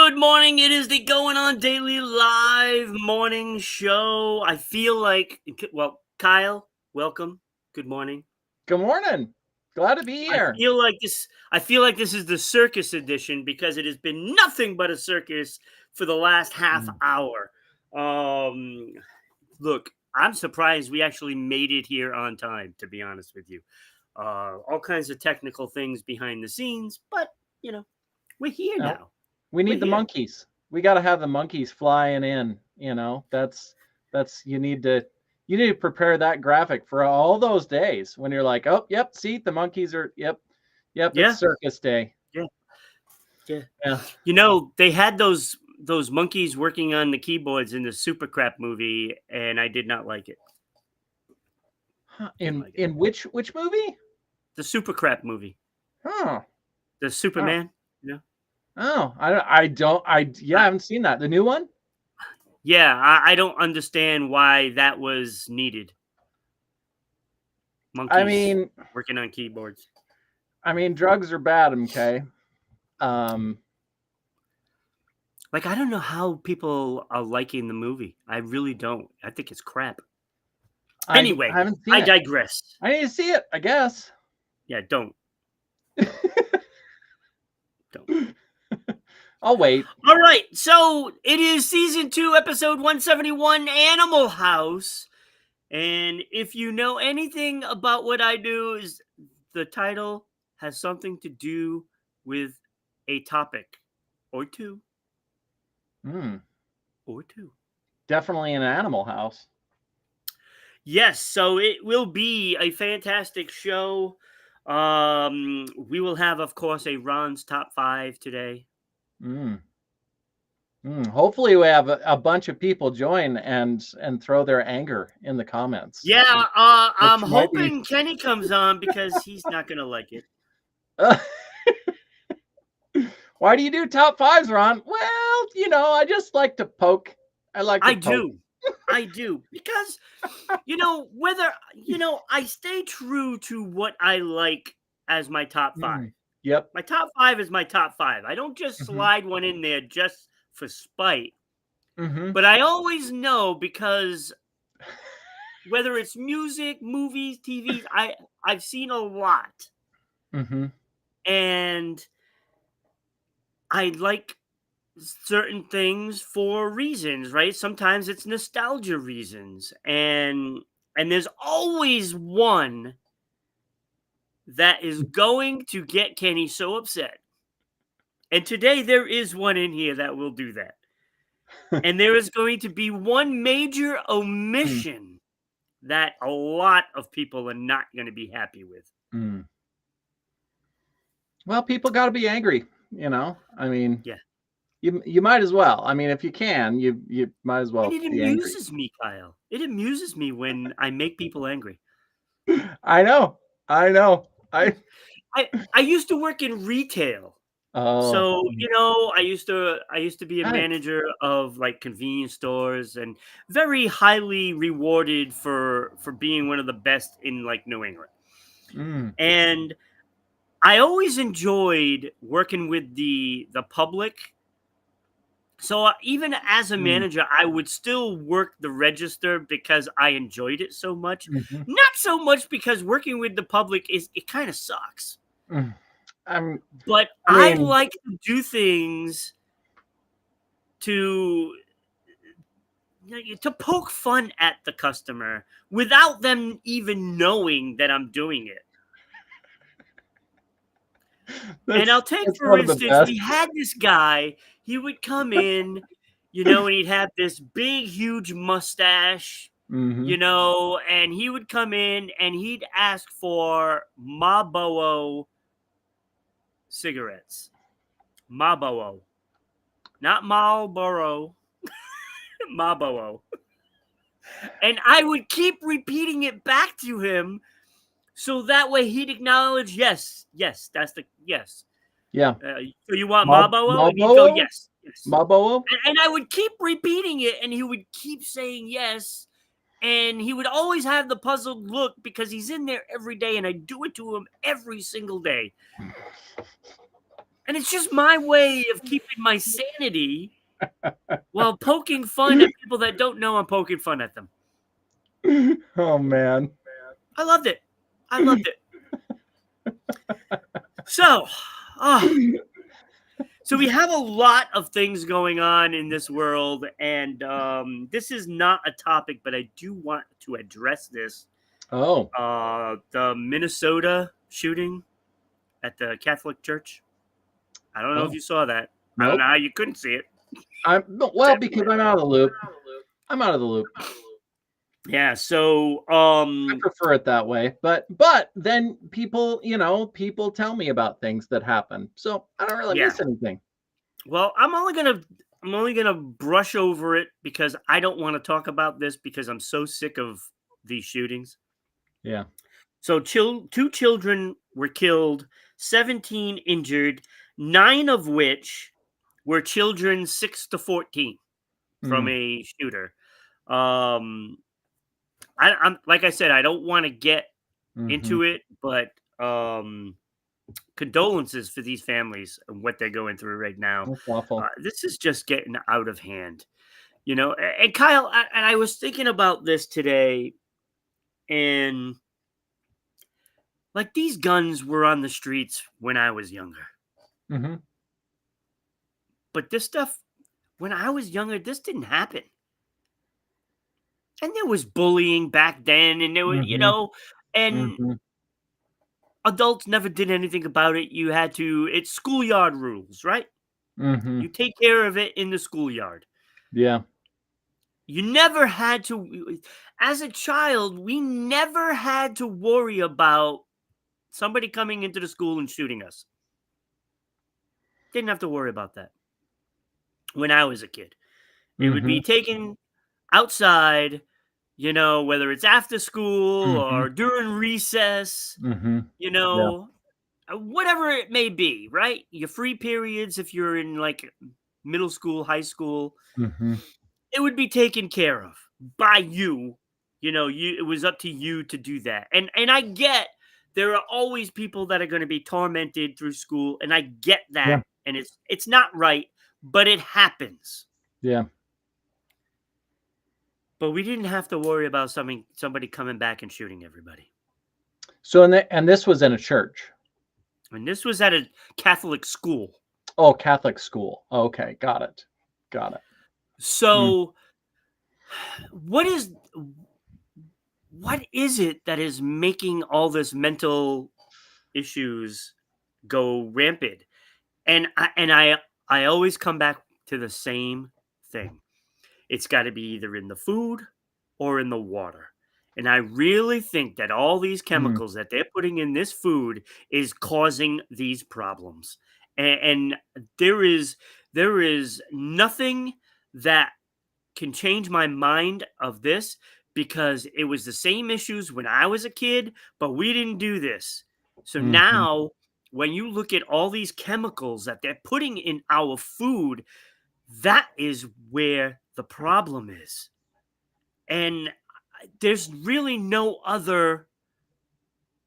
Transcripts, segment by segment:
Good morning. It is the Going On Daily Live morning show. I feel like, Kyle, welcome. Good morning. Good morning. Glad to be I here. feel like this. I feel like this is the circus edition because it has been nothing but a circus for the last half Mm. hour. Um, Look, I'm surprised we actually made it here on time. To be honest with you, all kinds of technical things behind the scenes, but you know, we're here No, now. we We're need the here. monkeys. We got to have the monkeys flying in. That's you need to prepare that graphic for all those days when you're like, oh, yep, see the monkeys are, yep, it's Yeah, circus day. yeah, yeah. Yeah. They had those monkeys working on the keyboards in the Super Crap movie, and I did not like it. Huh. Didn't In like it. in which movie? The Super Crap movie, Oh, the oh, Superman. I I, haven't seen that. The new one? yeah, I don't understand why that was needed. I Monkeys mean, working on keyboards. drugs are bad, okay? Um, Like I don't know how people are liking the movie. I really don't. I think it's crap. I Anyway, haven't seen I it. digress. I need to see it, I guess. Yeah, don't. I'll wait. All right, so it is season 2, episode 171, Animal House. And if you know anything about what I do, is the title has something to do with a topic or two Mm, or two. definitely an Animal House. Yes, so it will be a fantastic show. We will have, of course, a Ron's top 5 today. Mm, Hopefully, we have a bunch of people join and throw their anger in the comments, Yeah, I'm which might be. hoping Kenny comes on because he's not gonna like it. Why do you do top fives, Ron? Well, I just like to poke. I like to I poke. do. I do because I stay true to what I like as my top 5. Mm, yep. My top 5 is my top 5. I don't just Hmm. slide one in there just for spite, Hmm. but I always know because whether it's music, movies, TVs, I've seen a lot Hmm. and I like certain things for reasons, right? Sometimes it's nostalgia reasons and there's always one that is going to get Kenny so upset. And today there is one in here that will do that. And there is going to be one major omission that a lot of people are not going to be happy with. Mm. Well, people got to be angry. Yeah. You might as well. If you can, you might as And well it be angry. amuses me, Kyle. It amuses me when I make people angry. I know. I know. I used to work in retail. Oh, So, I used to be a nice. manager of like convenience stores and very highly rewarded for being one of the best in like New England. Mm, And I always enjoyed working with the public. So even as a mm, manager, I would still work the register because I enjoyed it so much. mhm, Not so much because working with the public it kind of sucks. mm. I'm, But I I mean, like to do things to to poke fun at the customer without them even knowing that I'm doing it. And I'll take, that's for one of the instance, best. we had this guy, he would come in, and he'd have this big, huge mustache, Hmm. and he would come in and he'd ask for Marlboro cigarettes. Marlboro. Not Marlboro, Marlboro. And I would keep repeating it back to him so that way he'd acknowledge, yes, yes, that's the yes. Yeah. So you want Marlboro? And he'd go, Marlboro? yes, yes. Marlboro? And I would keep repeating it, and he would keep saying yes. And he would always have the puzzled look because he's in there every day, and I do it to him every single day. And it's just my way of keeping my sanity while poking fun at people that don't know I'm poking fun at them. Oh man. I loved it. I loved it. So, oh, so we have a lot of things going on in this world, and this is not a topic, but I do want to address this. Oh. The Minnesota shooting at the Catholic Church. I don't know if Oh. you saw that. I don't know Nope. how you couldn't see it. It's Well, because everywhere. I'm out of the loop. I'm out of the loop. Yeah. So, I prefer it that way. But then people, people tell me about things that happen. So I don't really yeah. miss anything. Well, I'm only gonna brush over it because I don't want to talk about this because I'm so sick of these shootings. Yeah. So, two children were killed, 17 injured, nine of which were children 6 to 14 from Mm. a shooter. Um, I'm like I said, I don't want to get Mhm. into it, but condolences for these families and what they're going through right now. That's awful. This is just getting out of hand, you know. And Kyle, and I was thinking about this today, and like these guns were on the streets when I was younger, Mhm. but this stuff when I was younger, this didn't happen. And there was bullying back then, and there was, Mhm. and Mhm. adults never did anything about it. You had to, it's schoolyard rules, right? Mhm. You take care of it in the schoolyard. Yeah. You never had to, as a child, we never had to worry about somebody coming into the school and shooting us. Didn't have to worry about that when I was a kid. It would be Mhm. taken outside, whether it's after school Mhm. or during recess, Mhm. you Yeah. know, whatever it may be, right? Your free periods, if you're in like middle school, high school, Mhm. it would be taken care of by you. It was up to you to do that. And I get there are always people that are going to be tormented through school, and I get that. Yeah. And it's not right, but it happens. Yeah. But we didn't have to worry about somebody coming back and shooting everybody. So and this was in a church. And this was at a Catholic school. Oh, Catholic school. Okay, got it. Got it. Mm. So what is what is it that is making all this mental issues go rampant? And I always come back to the same thing. It's got to be either in the food or in the water. And I really think that all these Mm. chemicals that they're putting in this food is causing these problems. And there is nothing that can change my mind of this because it was the same issues when I was a kid, but we didn't do this. So Mhm. now, when you look at all these chemicals that they're putting in our food, that is where the problem is. And there's really no other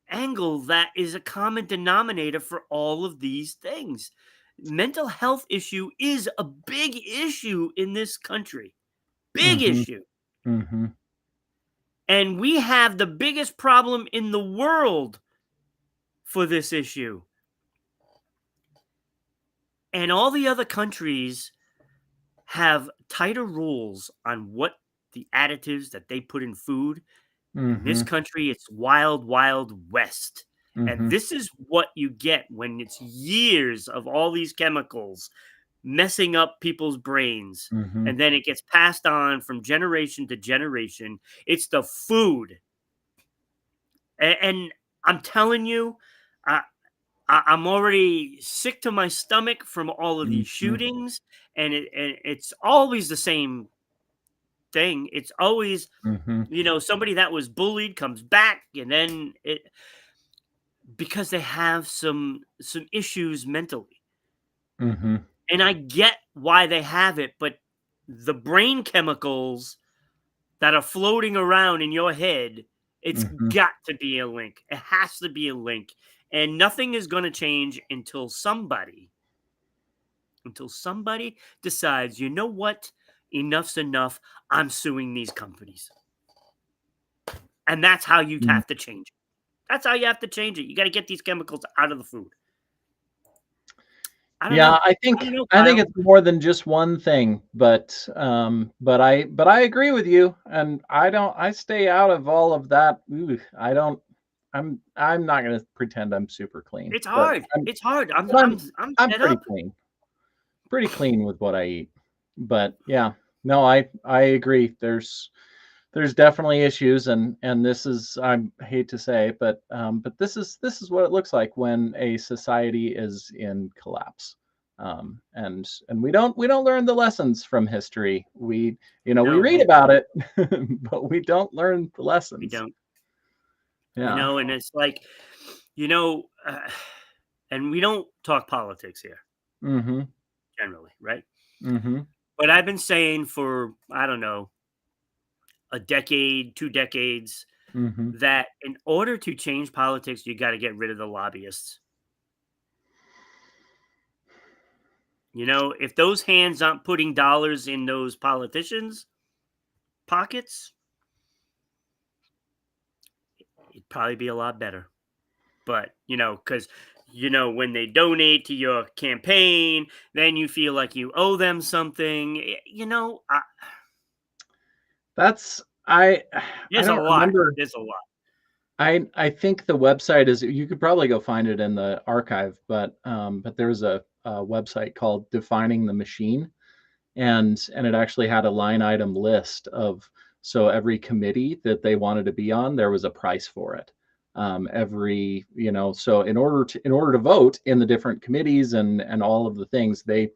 angle that is a common denominator for all of these things. Mental health issue is a big issue in this country. Big Mhm. issue. Mhm. And we have the biggest problem in the world for this issue. And all the other countries have tighter rules on what the additives that they put in food. In this Mhm. country, it's wild, wild west. And Mhm. this is what you get when it's years of all these chemicals messing up people's brains. Mhm. And then it gets passed on from generation to generation. It's the food. And I'm telling you, I, I'm already sick to my stomach from all of these Mhm. shootings. And it's always the same thing. It's always, Mhm. somebody that was bullied comes back, and then because they have some issues mentally. Mhm. And I get why they have it, but the brain chemicals that are floating around in your head, it's Mhm. got to be a link. It has to be a link. And nothing is going to change until somebody. until somebody decides, you know what, enough's enough. I'm suing these companies, and that's how you Mm. have to change it. That's how you have to change it. You got to get these chemicals out of the food. I don't Yeah, know. I don't know, I think Kyle. it's more than just one thing, but I agree with you, and I stay out of all of that. Ooh, I don't. I'm not gonna pretend I'm super clean, It's hard. It's hard. but I'm I'm fed pretty up. clean. Pretty clean with what I eat. But yeah, no, I agree. There's definitely issues, and this is I hate to say, but this is what it looks like when a society is in collapse. And we don't learn the lessons from history. We No, read we about don't. it, but we don't learn the We lessons. don't. Yeah. And it's like, you know, and we don't talk politics here Mm-hmm. generally, right? Mm-hmm. But I've been saying for, I don't know, a decade, 2 decades, Mm-hmm. that in order to change politics, you got to get rid of the lobbyists. If those hands aren't putting dollars in those politicians' pockets, it'd probably be a lot better. But, because, when they donate to your campaign, then you feel like you owe them something. That's I There's a don't lot. remember. There's a lot. I think the website is you could probably go find it in the archive, but there's a website called Defining the Machine, and it actually had a line item list of so every committee that they wanted to be on, there was a price for it. Every so in order to vote in the different committees and all of the things, they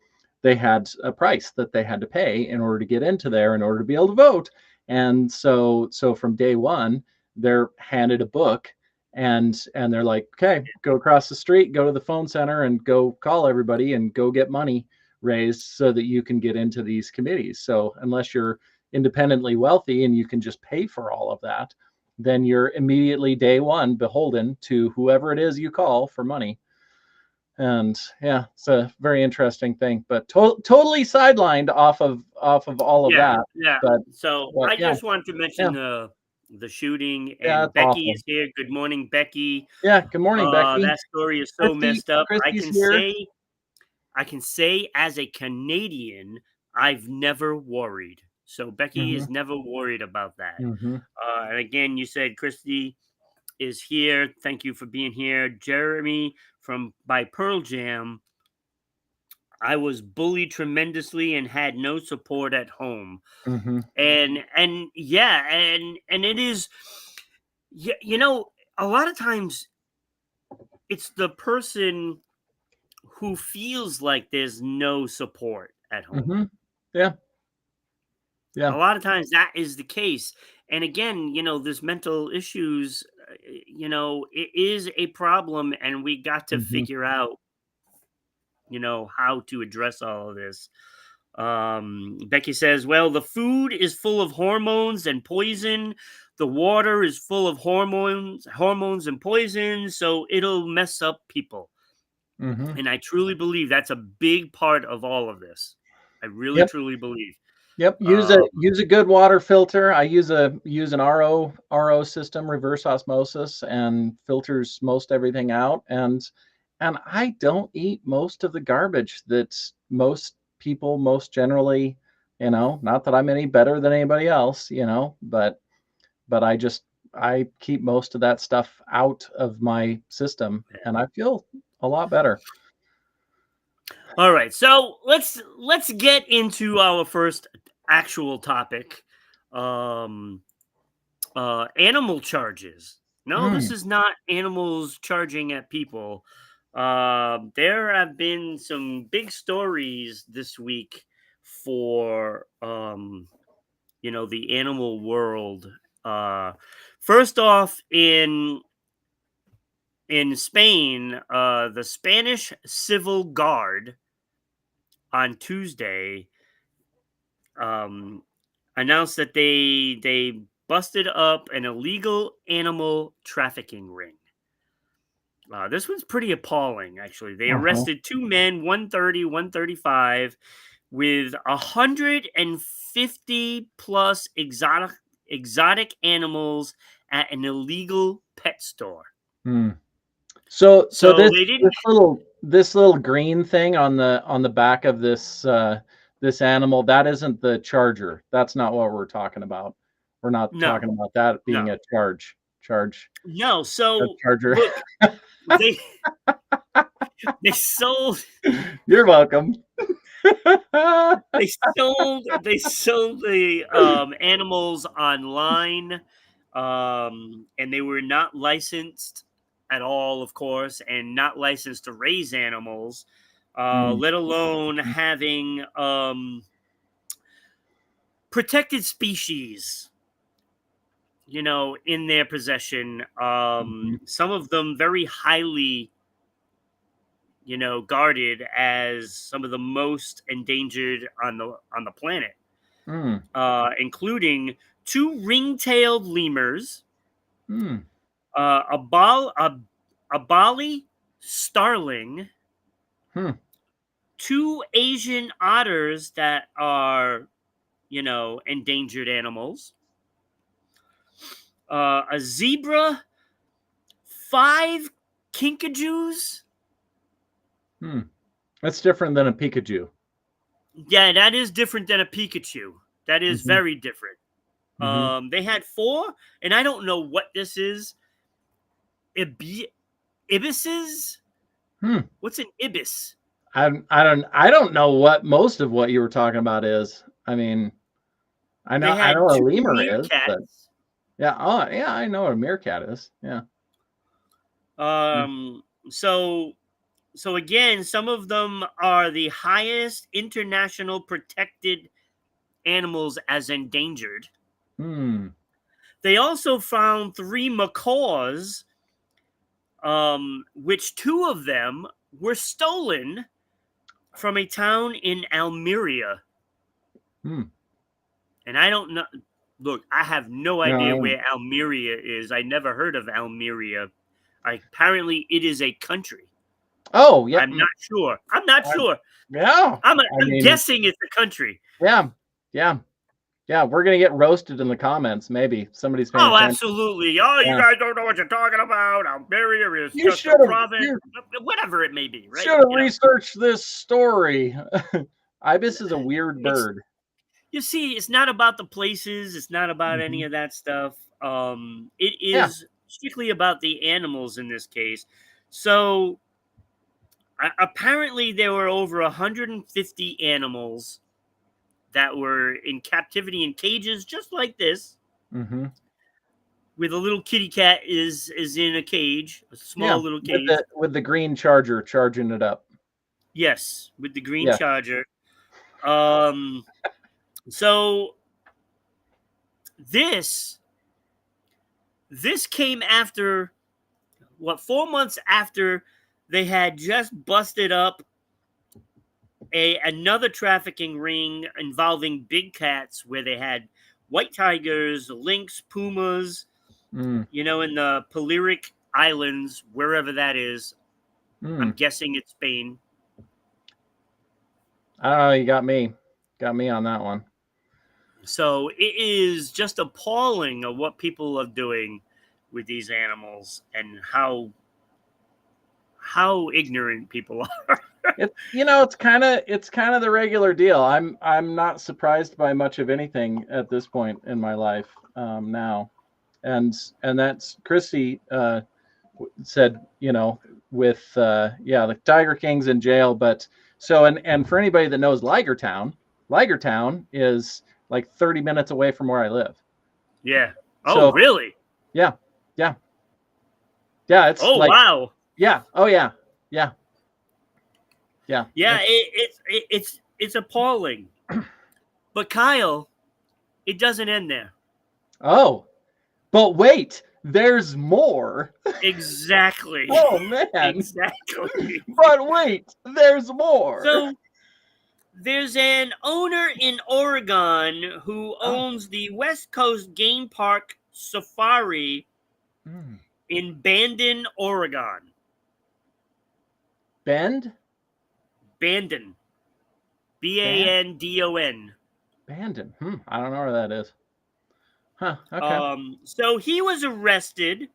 had a price that they had to pay in order to get into there in order to be able to vote. And so from day one, they're handed a book and they're like, okay, go across the street, go to the phone center and go call everybody and go get money raised so that you can get into these committees. So unless you're independently wealthy and you can just pay for all of that, then you're immediately day one beholden to whoever it is you call for money. And yeah, it's a very interesting thing, but totally sidelined off of all of Yeah, that. yeah. But So but I yeah, just wanted to yeah, mention the shooting, yeah, and it's Becky awful. is here. Good morning, Becky. Yeah, good morning, Becky. That story is so messed up. Christy's here. I can say as a Canadian, I've never worried. So Becky Hmm. is never worried about that. Hmm. And again, you said Christy is here. Thank you for being here. Jeremy from by Pearl Jam. I was bullied tremendously and had no support at home. Hmm. And yeah, and it is, yeah, a lot of times it's the person who feels like there's no support at home. Hmm. Yeah, A yeah. lot of times that is the case. And again, there's mental issues, it is a problem, and we got to Hmm. figure out, how to address all of this. Becky says, well, the food is full of hormones and poison. The water is full of hormones and poison, so it'll mess up people. Hmm. And I truly believe that's a big part of all of this. I really Yep. truly believe. Yep, Um, use a good water filter. I use an RO system, reverse osmosis, and filters most everything out. And I don't eat most of the garbage that most people most generally, not that I'm any better than anybody else, but I keep most of that stuff out of my system, and I feel a lot better. all right, so let's get into our first actual topic. Um, Animal charges. No, this Mm, is not animals charging at people. There have been some big stories this week for the animal world. Uh, First off, in Spain, the Spanish Civil Guard on Tuesday um, announced that they busted up an illegal animal trafficking ring. This one's pretty appalling, actually. They Uh-huh. arrested two men, 130, 135, with 150 plus exotic animals at an illegal pet store. Hmm. So So this they didn't. this little green thing on the back of this animal, that isn't the charger. That's not what we're talking about. We're not No, talking about that being no, a charge no. a So charger. look, they they sold You're welcome. they sold the animals online, and they were not licensed at all, of course, and not licensed to raise animals, Mm, let alone mhm, having protected species, in their possession. mhm, Some of them very highly, guarded as some of the most endangered on the planet, mm, including two ring-tailed lemurs, mm, uh, a bal a Bali starling, hmm, two Asian otters that are, endangered animals, a zebra, five kinkajous. hmm. That's different than a Pikachu. Yeah, that is different than a Pikachu. That is Mhm, very different. mhm, They had four, and I don't know what this is. Ibises? hmm. What's an ibis? I don't know what most of what you were talking about is. I mean, They I had know what a two lemur is, but meerkats. yeah, oh yeah, I know what a meerkat is. Yeah. Mm, Um, so so again, some of them are the highest international protected animals as endangered. hmm. They also found three macaws, which two of them were stolen from a town in Almeria. Hmm. And I don't know. Look, I have no No, I idea don't. where Almeria is. I never heard of Almeria. Apparently, it is a country. Oh, yep. I'm not sure. I'm not I, sure. yeah. I I'm mean, guessing it's a country. yeah, yeah, yeah. We're gonna get roasted in the comments. Maybe somebody's paying Oh, attention. absolutely. Oh, you Yeah. guys don't know what you're talking about. Almeria is You just a should have. province, You whatever it may be, right? should have researched this story. Ibis is a weird It's bird. you see, it's not about the places. It's not about any Mhm. of that stuff. It Yeah. is strictly about the animals in this case. So apparently, there were over 150 animals that were in captivity in cages, just like this, Hmm. with a little kitty cat is in a cage, a Yeah. small little With cage. the green charger charging it up. Yes, with the green Yeah. charger. Um, so this this came after, what, 4 months after they had just busted up a another trafficking ring involving big cats, where they had white tigers, lynx, pumas, Mm, in the Palearic Islands, wherever that is. I'm mm. guessing it's Spain. I don't know. You got me on that one. So it is just appalling of what people are doing with these animals, and how ignorant people are. It's kind of the regular deal. I'm not surprised by much of anything at this point in my life now, and that's Christy said, with yeah, the Tiger King's in jail, but so and for anybody that knows Liger Town is like 30 minutes away from where I live. Yeah. Oh, So really? yeah, yeah, yeah. It's Oh, like wow. yeah, oh yeah, yeah, yeah. Yeah, it's appalling. But Kyle, it doesn't end there. Oh, but wait, there's more. Exactly. Oh man. Exactly. But wait, there's more. So there's an owner in Oregon who Oh. owns the West Coast Game Park Safari Mm. in Bandon, Oregon. Bend? Bandon. Ban Bandon. Bandon. I don't know where that is. Huh. Okay. So he was arrested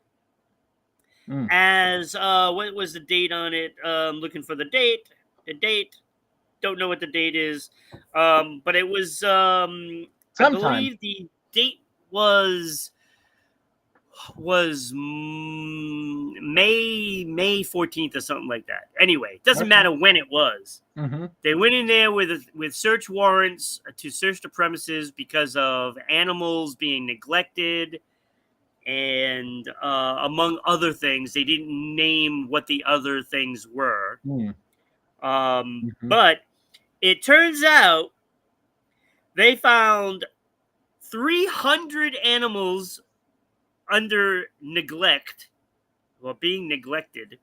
Mm. as what was the date on it? Looking for the date. The date. Don't know what the date is. But it was I Sometime. believe the date was May 14th or something like that. Anyway, it doesn't Okay. matter when it was. Mm-hmm. They went in there with search warrants to search the premises because of animals being neglected and among other things. They didn't name what the other things were. Mm. Mm-hmm. But it turns out they found 300 animals under neglect, well, being neglected,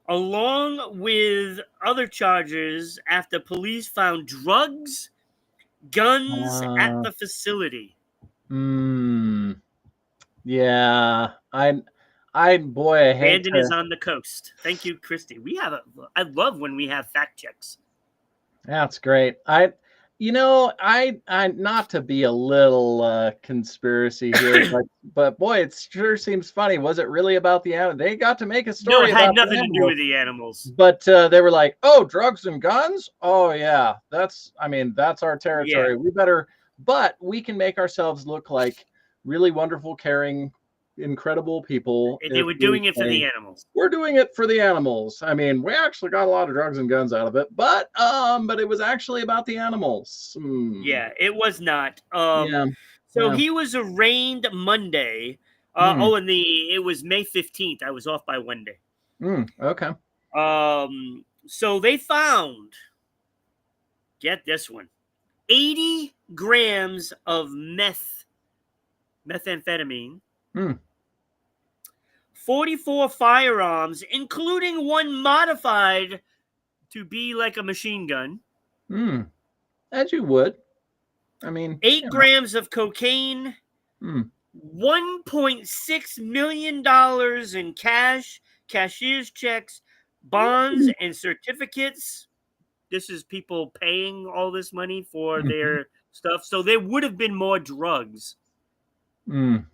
along with other charges after police found drugs, guns at Uh, the facility. mm, yeah. Boy, I hate Bandon is to. on the coast. Thank you, Christy. I love when we have fact checks. That's great. I not to be a little conspiracy here, but boy, it sure seems funny. Was it really about the animal? They got to make a No, it story had about the nothing to do animals, with the animals. but they were like, "Oh, drugs and guns? Oh yeah, that's our Yeah, territory. We better, but we can make ourselves look like really wonderful, caring, incredible people they if were we doing it for the say animals. we're doing it for the animals. I mean, we actually got a lot of drugs and guns out of it, but it was actually about the animals. Yeah, it was not. Yeah, So yeah. he was arraigned Monday. Mm, And it was May 15th. I was off by one day. okay. So they found, get this one, 80 grams of methamphetamine, Mm, 44 firearms, including one modified to be like a machine gun, mm. As you would. I mean, 8 grams of cocaine, Mm, $1.6 million in cash, cashier's checks, bonds, and certificates. This is people paying all this money for mhm, their stuff. So there would have been more drugs, mm.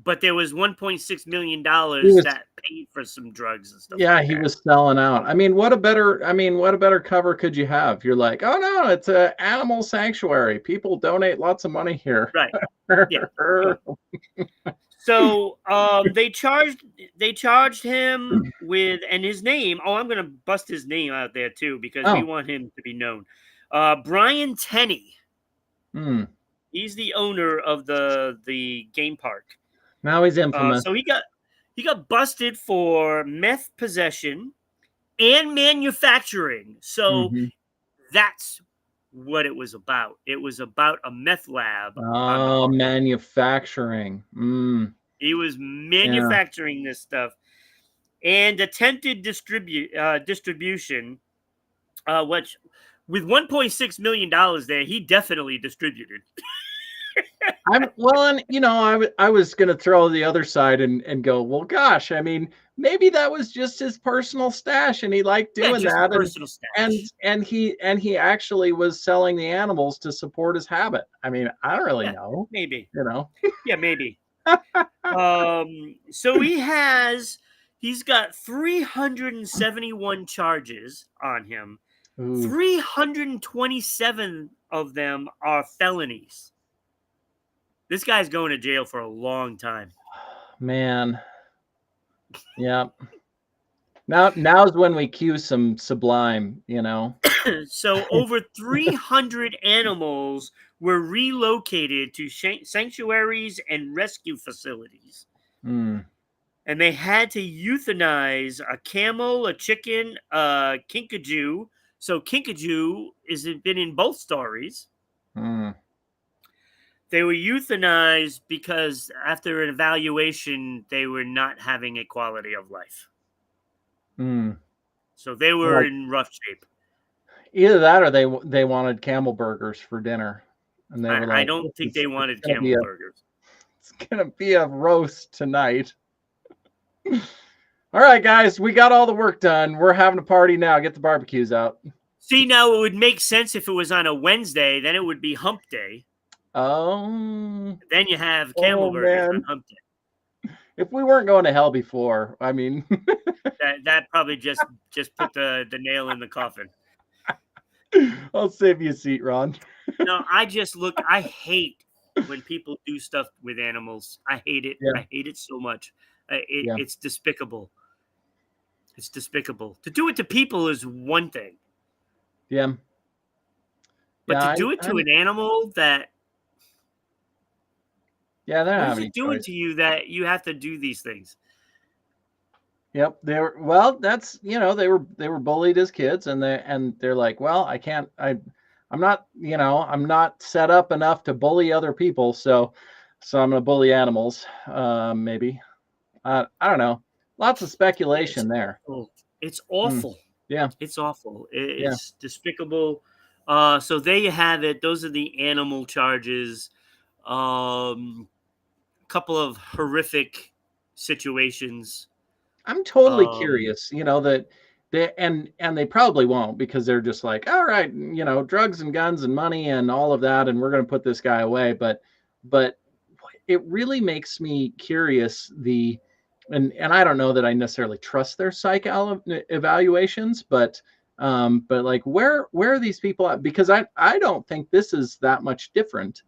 but there was $1.6 million He was, that paid for some drugs and stuff yeah, like he that. was selling out. What a better cover could you have? You're like, oh no, it's a animal sanctuary. People donate lots of money here. Right. Yeah. Yeah. So they charged him with, and his name. Oh, I'm gonna bust his name out there too because we Oh, want him to be known. Brian Tenney. mm. He's the owner of the game park. Now he's infamous. So he got busted for meth possession and manufacturing. So Hmm. that's what it was about. It was about a meth lab on the Oh, park. manufacturing. He was Yeah. manufacturing this stuff and attempted distribution, which with $1.6 million there, he definitely distributed. And I was gonna throw the other side and go, well, gosh, I mean, maybe that was just his personal stash, and he liked Yeah, doing just a that, personal stash. and he actually was selling the animals to support his habit. I mean, I don't really Yeah, know, maybe. you know. Yeah, maybe. So he's got 371 charges on him. Ooh, 327 of them are felonies. This guy's going to jail for a long time. man, yeah. Now's when we cue some Sublime, you know. So over 300 animals were relocated to sanctuaries and rescue facilities. Mm, And they had to euthanize a camel, a chicken, a kinkajou. So kinkajou has been in both stories. mm, They were euthanized because after an evaluation, they were not having a quality of life. mm. So they were Well, in rough shape. either that or they wanted camel burgers for dinner, and they were I like, don't think they it's wanted gonna be camel a burgers. it's gonna be a roast tonight. All right, guys, we got all the work done. We're having a party now. Get the barbecues out. See, now it would make sense if it was on a Wednesday, then it would be hump day. Oh, Then you have camel oh burgers on man. hump day. If we weren't going to hell before, I mean, That probably just put the nail in the coffin. I'll save you a seat, Ron. No, I hate when people do stuff with animals. I hate it. Yeah, I hate it so much. yeah, It's despicable. It's despicable. To do it to people is one thing, yeah, but yeah. to do it to I'm an animal that yeah. They don't what have is any it doing choice. to you that you have to do these things? Yep, they were well, that's they were bullied as kids and they're like, well, I'm not, I'm not set up enough to bully other people, so I'm gonna bully animals. Maybe. I don't know. Lots of It's speculation there. awful. It's Hmm. awful. Yeah, It's awful. yeah. It's despicable. So there you have it. Those are the animal charges. Couple of horrific situations. I'm totally Um, curious, that and they probably won't because they're just like, all right, drugs and guns and money and all of that, and we're going to put this guy away. But it really makes me curious. And I don't know that I necessarily trust their evaluations, but like where are these people at? Because I don't think this is that much different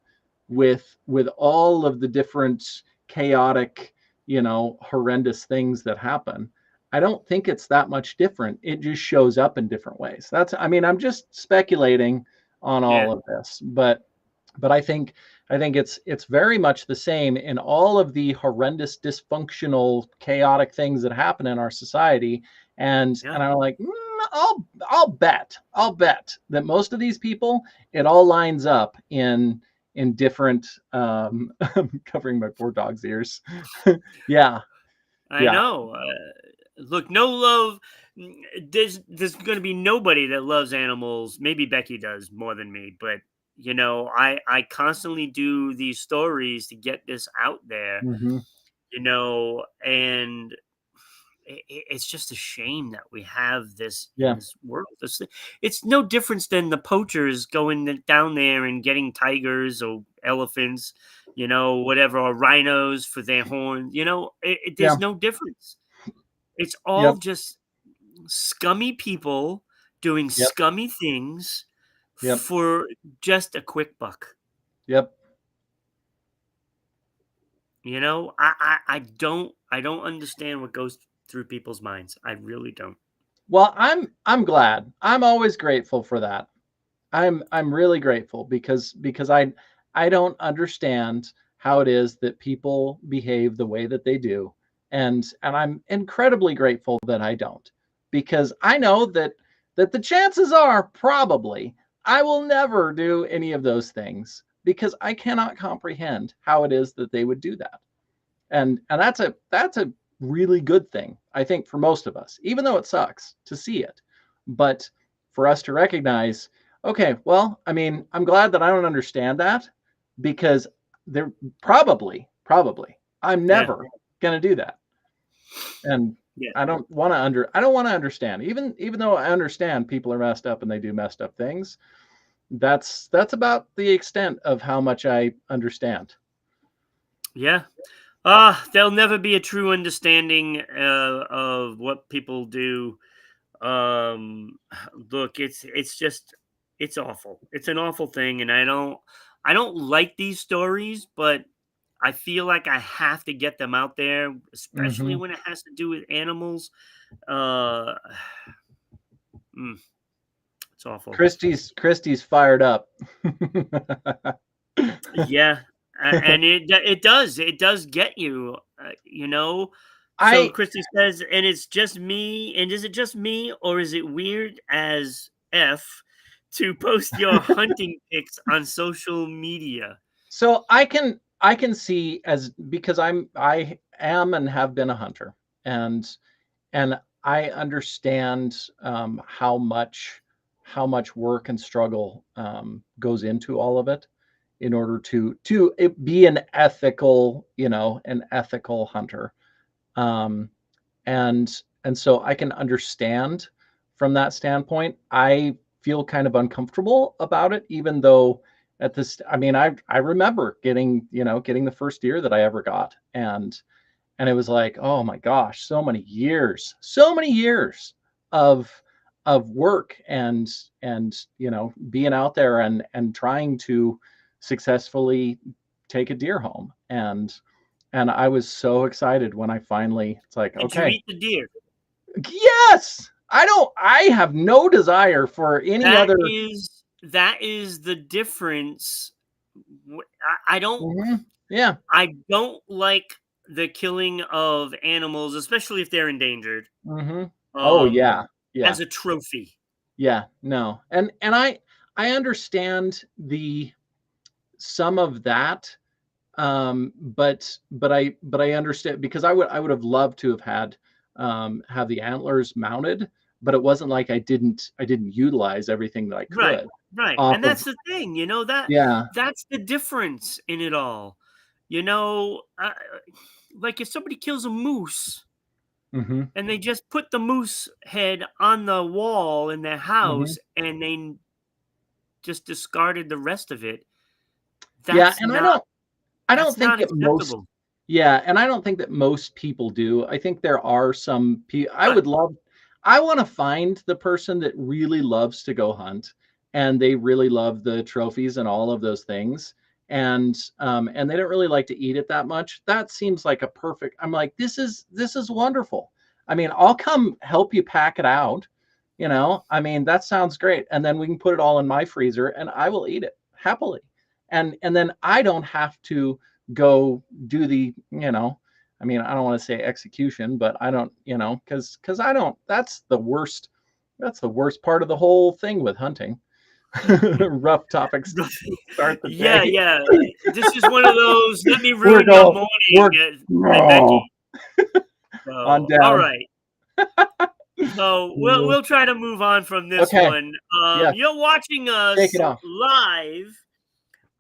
with all of the different chaotic, horrendous things that happen. I don't think it's that much different. It just shows up in different ways. I mean, I'm just speculating on yeah, all of this, but I think it's very much the same in all of the horrendous, dysfunctional, chaotic things that happen in our society. And yeah. I'm like, I'll bet that most of these people, it all lines up in different. I'm covering my poor dog's ears. Yeah, I yeah. know. Look, no love. There's going to be nobody that loves animals. Maybe Becky does more than me, but I constantly do these stories to get this out there. Hmm. And it's just a shame that we have this in Yeah, this world. It's no difference than the poachers going down there and getting tigers or elephants, whatever, or rhinos for their horn. yeah, There's no difference. It's all yep, just scummy people doing yep, scummy things yep, for just a quick buck. yep. I don't understand what goes through people's minds. I really don't. Well, I'm glad. I'm always grateful for that. I'm really grateful because I don't understand how it is that people behave the way that they do. And I'm incredibly grateful that I don't, because I know that the chances are probably I will never do any of those things because I cannot comprehend how it is that they would do that. And that's a really good thing, I think, for most of us, even though it sucks to see it. But for us to recognize, okay, well, I mean, I'm glad that I don't understand that, because they're probably I'm Yeah, never going to do that. And yeah, I don't want to understand, even though I understand people are messed up and they do messed up things. That's about the extent of how much I understand. yeah. There'll never be a true understanding of what people do. Look, it's just it's awful. It's an awful thing, and I don't like these stories, but I feel like I have to get them out there, especially Hmm. when it has to do with animals. Uh, mm, it's awful. Christie's fired up. Yeah, and it does get you, So I Christy says, and it's just me. And is it just me, or is it weird as f to post your hunting pics on social media? so I can see, as because I am and have been a hunter, and and I understand how much work and struggle goes into all of it in order to be an ethical hunter. Um, and so I can understand from that standpoint. I feel kind of uncomfortable about it, even though at this, I mean, I remember getting, getting the first deer that I ever got, and it was like, oh my gosh, so many years of work, and being out there and trying to successfully take a deer home, and I was so excited when I finally, it's like, Did you okay, eat the deer? yes, I have no desire for any That other. is that is the difference. I don't Mhm. Yeah. I don't like the killing of animals, especially if they're endangered, Hmm. Oh um, yeah. Yeah. as a trophy. Yeah. No. And I understand the some of that, but I understand, because I would have loved to have had, have the antlers mounted, but it wasn't like I didn't utilize everything that I Right, could right, off and of. that's the thing, Yeah. that's the difference in it all. Like if somebody kills a moose Hmm. and they just put the moose head on the wall in their Hmm. house and they just discarded the rest of it, Yeah, that's and not I that's don't think not that most. acceptable. Yeah, and I don't think that most people do. I think there are some people. Right. I want to find the person that really loves to go hunt, and they really love the trophies and all of those things, and they don't really like to eat it that much. That seems like a perfect. I'm like, this is wonderful. I mean, I'll come help you pack it out. I mean, that sounds great, and then we can put it all in my freezer, and I will eat it happily, and then I don't have to go do the, I mean, I don't want to say execution, but I don't, because I don't. That's the worst. That's the worst part of the whole thing with hunting. Rough topics to start the Yeah, day. yeah. This is one of those, "Let me We're ruin your go. morning," We're by oh, Becky. on So, down. alright. So, Mhm. we'll try to move on from this Okay. one. Yes. You're watching Take us it off. live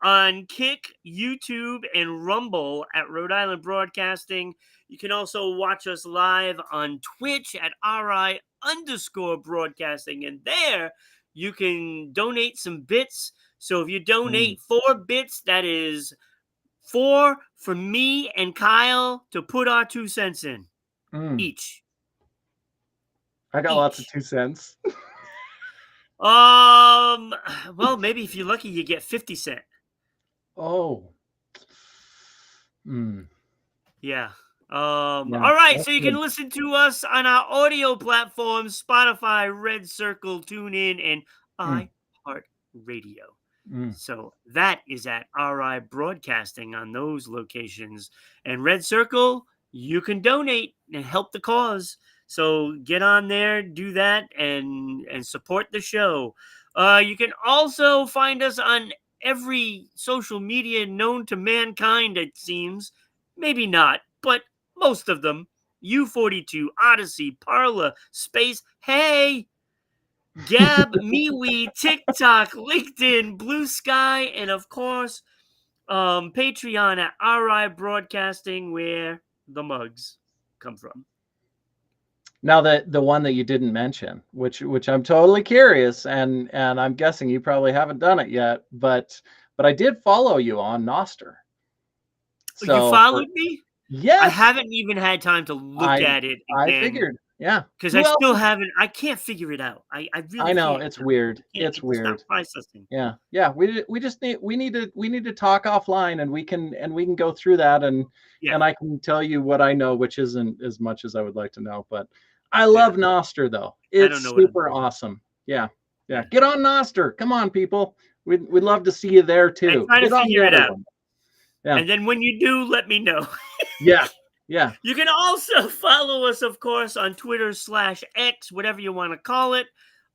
on Kick, YouTube, and Rumble at Rhode Island Broadcasting. You can also watch us live on Twitch at RI_broadcasting. And there you can donate some bits. So if you Mm, donate 4 bits, that is 4 for me and Kyle to put our 2 cents in mm. each. I got lots of Each. 2 cents. Well, maybe if you're lucky, you get 50 cent. Oh. Mm. Yeah. Yeah. All right. That's So you can good. listen to us on our audio platforms: Spotify, Red Circle, TuneIn, and Mm, iHeartRadio. mm. So that is at RI Broadcasting on those locations. And Red Circle, you can donate and help the cause. So get on there, do that, and support the show. You can also find us on every social media known to mankind, it seems. Maybe not, but most of them. U42, Odyssey, Parla, Space, Hey, Gab, MeWe, TikTok, LinkedIn, Blue Sky, and of course, Patreon at RI Broadcasting, where the mugs come from. Now the one that you didn't mention, which I'm totally curious, and I'm guessing you probably haven't done it yet, but I did follow you on Noster. You So for followed me? I yes, haven't even had time to look I at it I again figured. Yeah. because I Who else still is haven't. I can't figure it out. I I really know can't. it's weird. I can't. It's It's not weird. processing. Yeah. Yeah, we just we need to talk offline, and we can go through that, Yeah, and I can tell you what I know, which isn't as much as I would like to know, but I yeah. love Noster though. I don't It's know what I'm super doing. awesome. Yeah. Yeah. Yeah, Get on Noster. Come on, people. We'd love to see you there I too. try to Get on the figure it other out, one. Yeah. and then when you do, let me know. Yeah. Yeah. You can also follow us, of course, on Twitter/X, whatever you want to call it.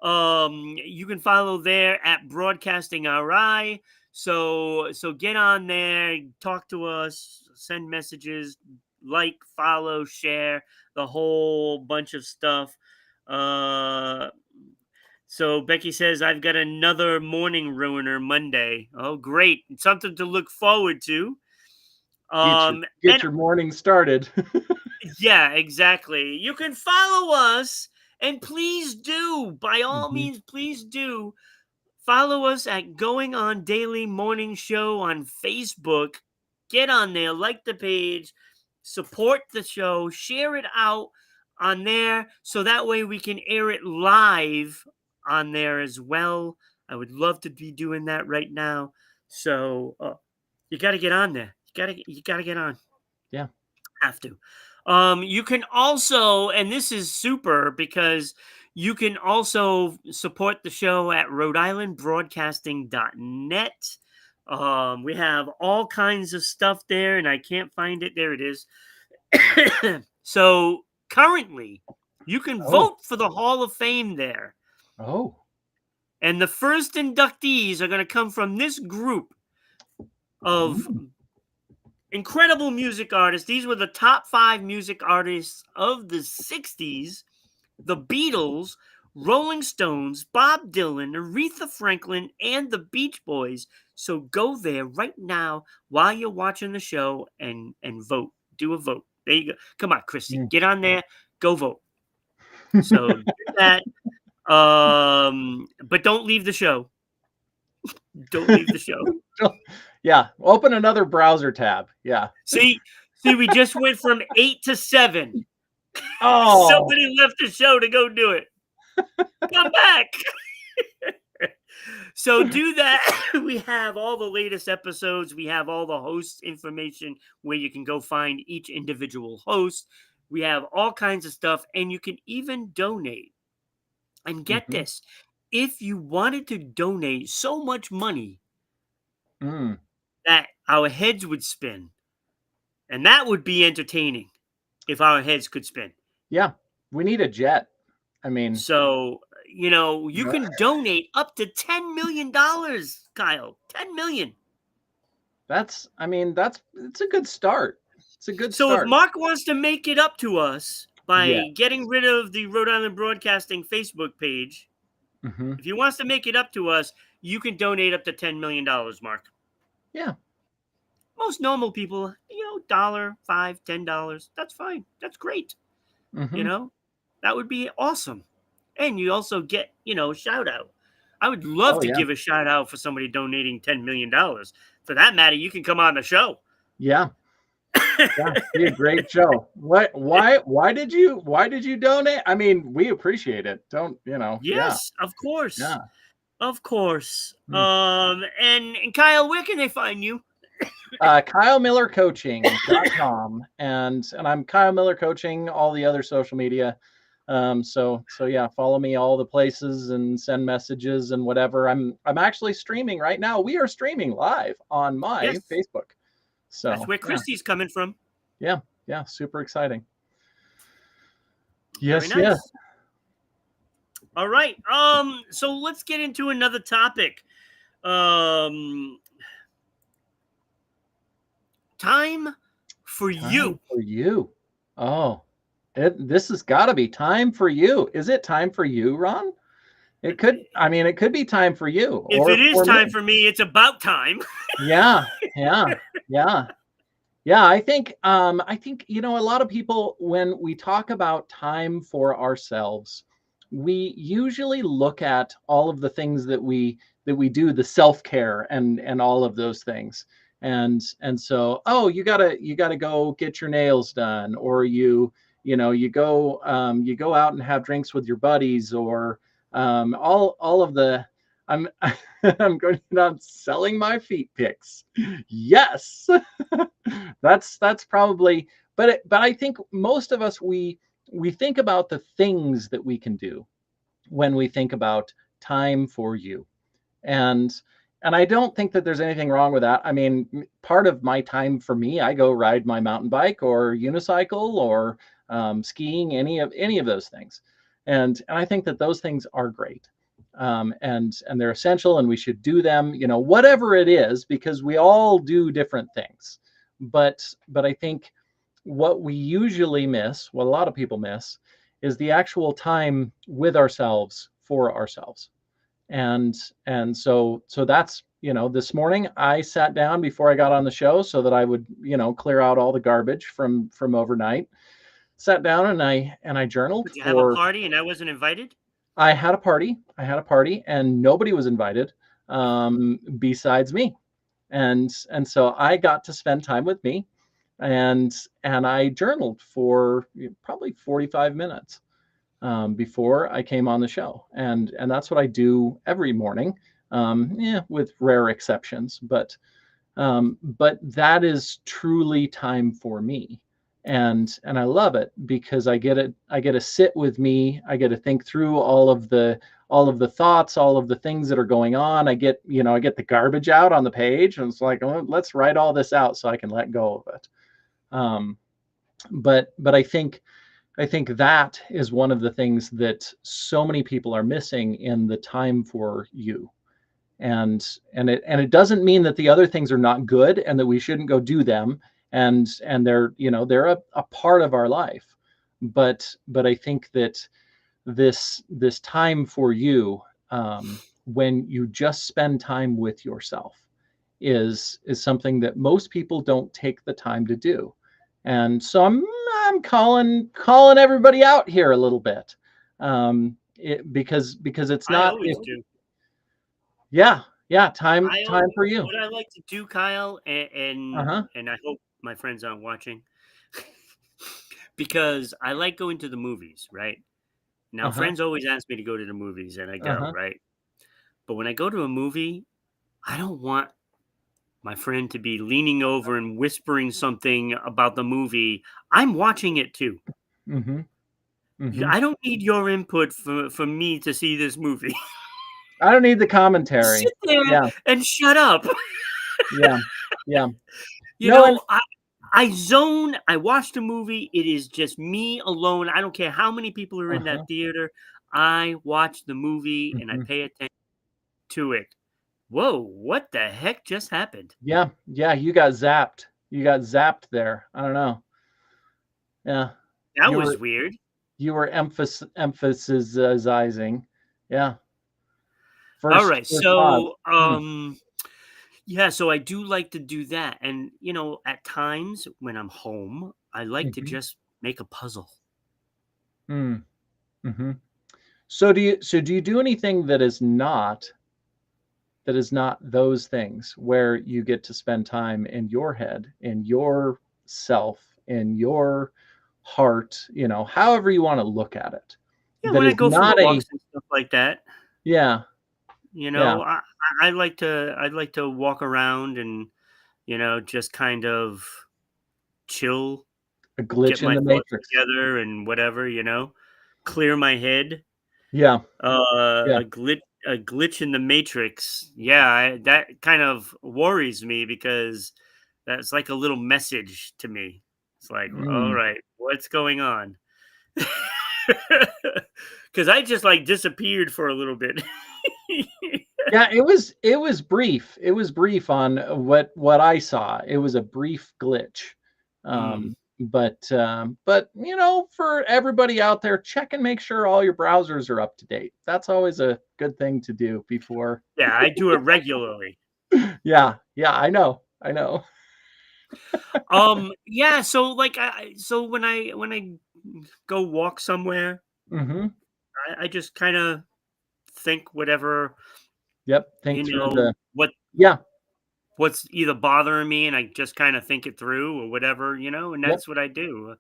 You can follow there at Broadcasting RI. So get on there, talk to us, send messages, like, follow, share, the whole bunch of stuff. Uh, so Becky says, I've got another morning ruiner Monday. Oh, great. Something to look forward to. Get And your morning started. Yeah, exactly. You can follow us, and please do, by all Hmm. means, please do follow us at Going On Daily Morning Show on Facebook. Get on there, like the page, support the show, share it out on there so that way we can air it live on there as well. I would love to be doing that right now. So you got to get on there. You got to get on. Yeah. Have to. You can also, and this is super because you can also support the show at rhode island broadcasting.net. We have all kinds of stuff there, and I can't find it. There it is. So currently, you can Oh. vote for the Hall of Fame there. Oh. And the first inductees are going to come from this group of Mm. incredible music artists. These were the top 5 music artists of the 60s: the Beatles, Rolling Stones, Bob Dylan, Aretha Franklin, and the Beach Boys. So go there right now while you're watching the show and vote. Do a vote. There you go. Come on, Christy. Mm. Get on there. Go vote. So do that. But don't leave the show. Don't leave the show. Yeah. Open another browser tab. Yeah. See, we just went from 8 to 7. Oh. Somebody left the show to go do it. Come back. So do that. We have all the latest episodes. We have all the hosts information where you can go find each individual host. We have all kinds of stuff, and you can even donate. And get Hmm. this, if you wanted to donate so much money Mm. that our heads would spin, and that would be entertaining if our heads could spin. Yeah. We need a jet. I mean, So, you can donate up to $10 million, Kyle. 10 million. I mean, it's a good start. It's a good So if start. Mark wants to make it up to us Yeah. by getting rid of the Rhode Island Broadcasting Facebook page, Hmm. if he wants to make it up to us, you can donate up to $10 million, Mark. Yeah. Most normal people, dollar, $5, $10. That's fine. That's great. You Hmm. know, that would be awesome. And you also get, a shout out. I would love Oh to yeah. give a shout out for somebody donating $10 million. For that matter, you can come on the show. Yeah. Yeah. Be a great show. What? Why did you donate? I mean, we appreciate it. Don't Yeah. Yes, of course. Yeah. Of course. Hmm. And Kyle, where can they find you? KyleMillerCoaching.com, and I'm Kyle Miller Coaching, all the other social media. So yeah, follow me all the places and send messages and whatever. I'm actually streaming right now. We are streaming live on my Yes, Facebook. that's So where yeah, Christy's coming from. yeah, yeah, super exciting. Very Yes, yes. nice. All right. So let's get into another topic. Um, time for Time you. for you. Oh, this has got to be time for you. Is it time for you, Ron? It could. I mean, it could be time for you If it or is for time me. for me, it's about time. Yeah, yeah, yeah. Yeah, I think a lot of people, when we talk about time for ourselves, we usually look at all of the things that we do, the self-care and all of those things. And so, oh, you gotta go get your nails done, or you go out and have drinks with your buddies, or all of the I'm I'm going on selling my feet pics. Yes. That's probably, but I think most of us, we think about the things that we can do when we think about time for you. And I don't think that there's anything wrong with that. I mean, part of my time for me, I go ride my mountain bike or unicycle or skiing, any of those things. And I think that those things are great. And they're essential, and we should do them, whatever it is, because we all do different things. But I think what we usually miss, what a lot of people miss, is the actual time with ourselves, for ourselves. And so that's, this morning I sat down before I got on the show so that I would, clear out all the garbage from overnight. sat down and I journaled Did you have a for. party and I wasn't invited? I had a party. I had a party, and nobody was invited, besides me. And so I got to spend time with me, and I journaled for probably 45 minutes, before I came on the show, and that's what I do every morning, yeah, with rare exceptions, but that is truly time for me, and I love it because I get to sit with me. I get to think through all of the thoughts, all of the things that are going on. I get the garbage out on the page, and it's like, oh, let's write all this out so I can let go of it. um, but I think that is one of the things that so many people are missing in the time for you. And it doesn't mean that the other things are not good and that we shouldn't go do them, and they're, they're a part of our life. But I think that this time for you, when you just spend time with yourself, is something that most people don't take the time to do. And so I'm calling everybody out here a little bit, because it's I not always do. yeah, yeah, I time for you. What I like to do, Kyle, Uh-huh. and I hope my friends aren't watching, because I like going to the movies, right? Now, Uh-huh. friends always ask me to go to the movies, and I go, Uh-huh. right? But when I go to a movie, I don't want my friend to be leaning over and whispering something about the movie. I'm watching it too. Mhm. Mhm. I don't need your input for me to see this movie. I don't need the commentary. Sit there Yeah. and shut up. Yeah. Yeah. You No, and know, I zone, I watched a movie, it is just me alone. I don't care how many people are in uh-huh. that theater. I watch the movie and I Mhm. pay attention to it. Whoa, what the heck just happened? Yeah. Yeah, you got zapped. You got zapped there. I don't know. Yeah. That You were was weird. emphasizing. Yeah. All right. First pause. So, Mm. yeah, so I do like to do that. And, at times when I'm home, I like to Mhm. just make a puzzle. Mm. Mhm. So do you do anything that is not those things where you get to spend time in your head, in your self, in your heart, however you want to look at it, Yeah, that when I is go for not a. walks and stuff like that, Yeah. Yeah, I like to walk around and, just kind of chill, a get glitch in my the thoughts matrix. together and whatever, clear my head. Yeah. Yeah. A glitch in the matrix. Yeah, that kind of worries me because that's like a little message to me. It's like, all Mm. right, what's going on? Because I just like disappeared for a little bit. Yeah, it was brief. It was brief on what I saw. It was a brief glitch. Mm. But for everybody out there, check and make sure all your browsers are up to date. That's always a good thing to do before. Yeah, I do it regularly. Yeah, yeah, I know. I know. Yeah, so like so when I go walk somewhere, Mhm. I just kind of think whatever, Yep, think through the. what Yeah, what's either bothering me, and I just kind of think it through or whatever, and yep. that's what I do.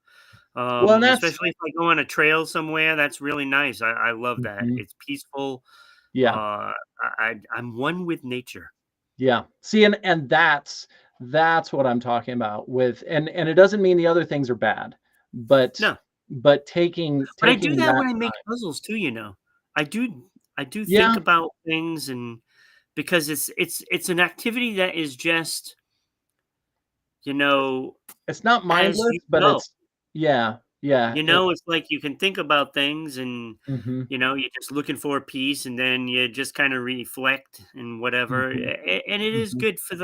Well, and that's. Especially if I go on a trail somewhere, that's really nice. I love that. Mhm. It's peaceful. Yeah. I'm one with nature. Yeah. See, and that's what I'm talking about with, and it doesn't mean the other things are bad, but No, but I do taking that that when I make time. puzzles too. I do think Yeah, about things, and because it's an activity that is just you know it's not as mindless, you but go. it's. Yeah, yeah, it. It's like you can think about things, and Mhm. you're just looking for a piece, and then you just kind of reflect and whatever. Mhm. And it is Mhm. good for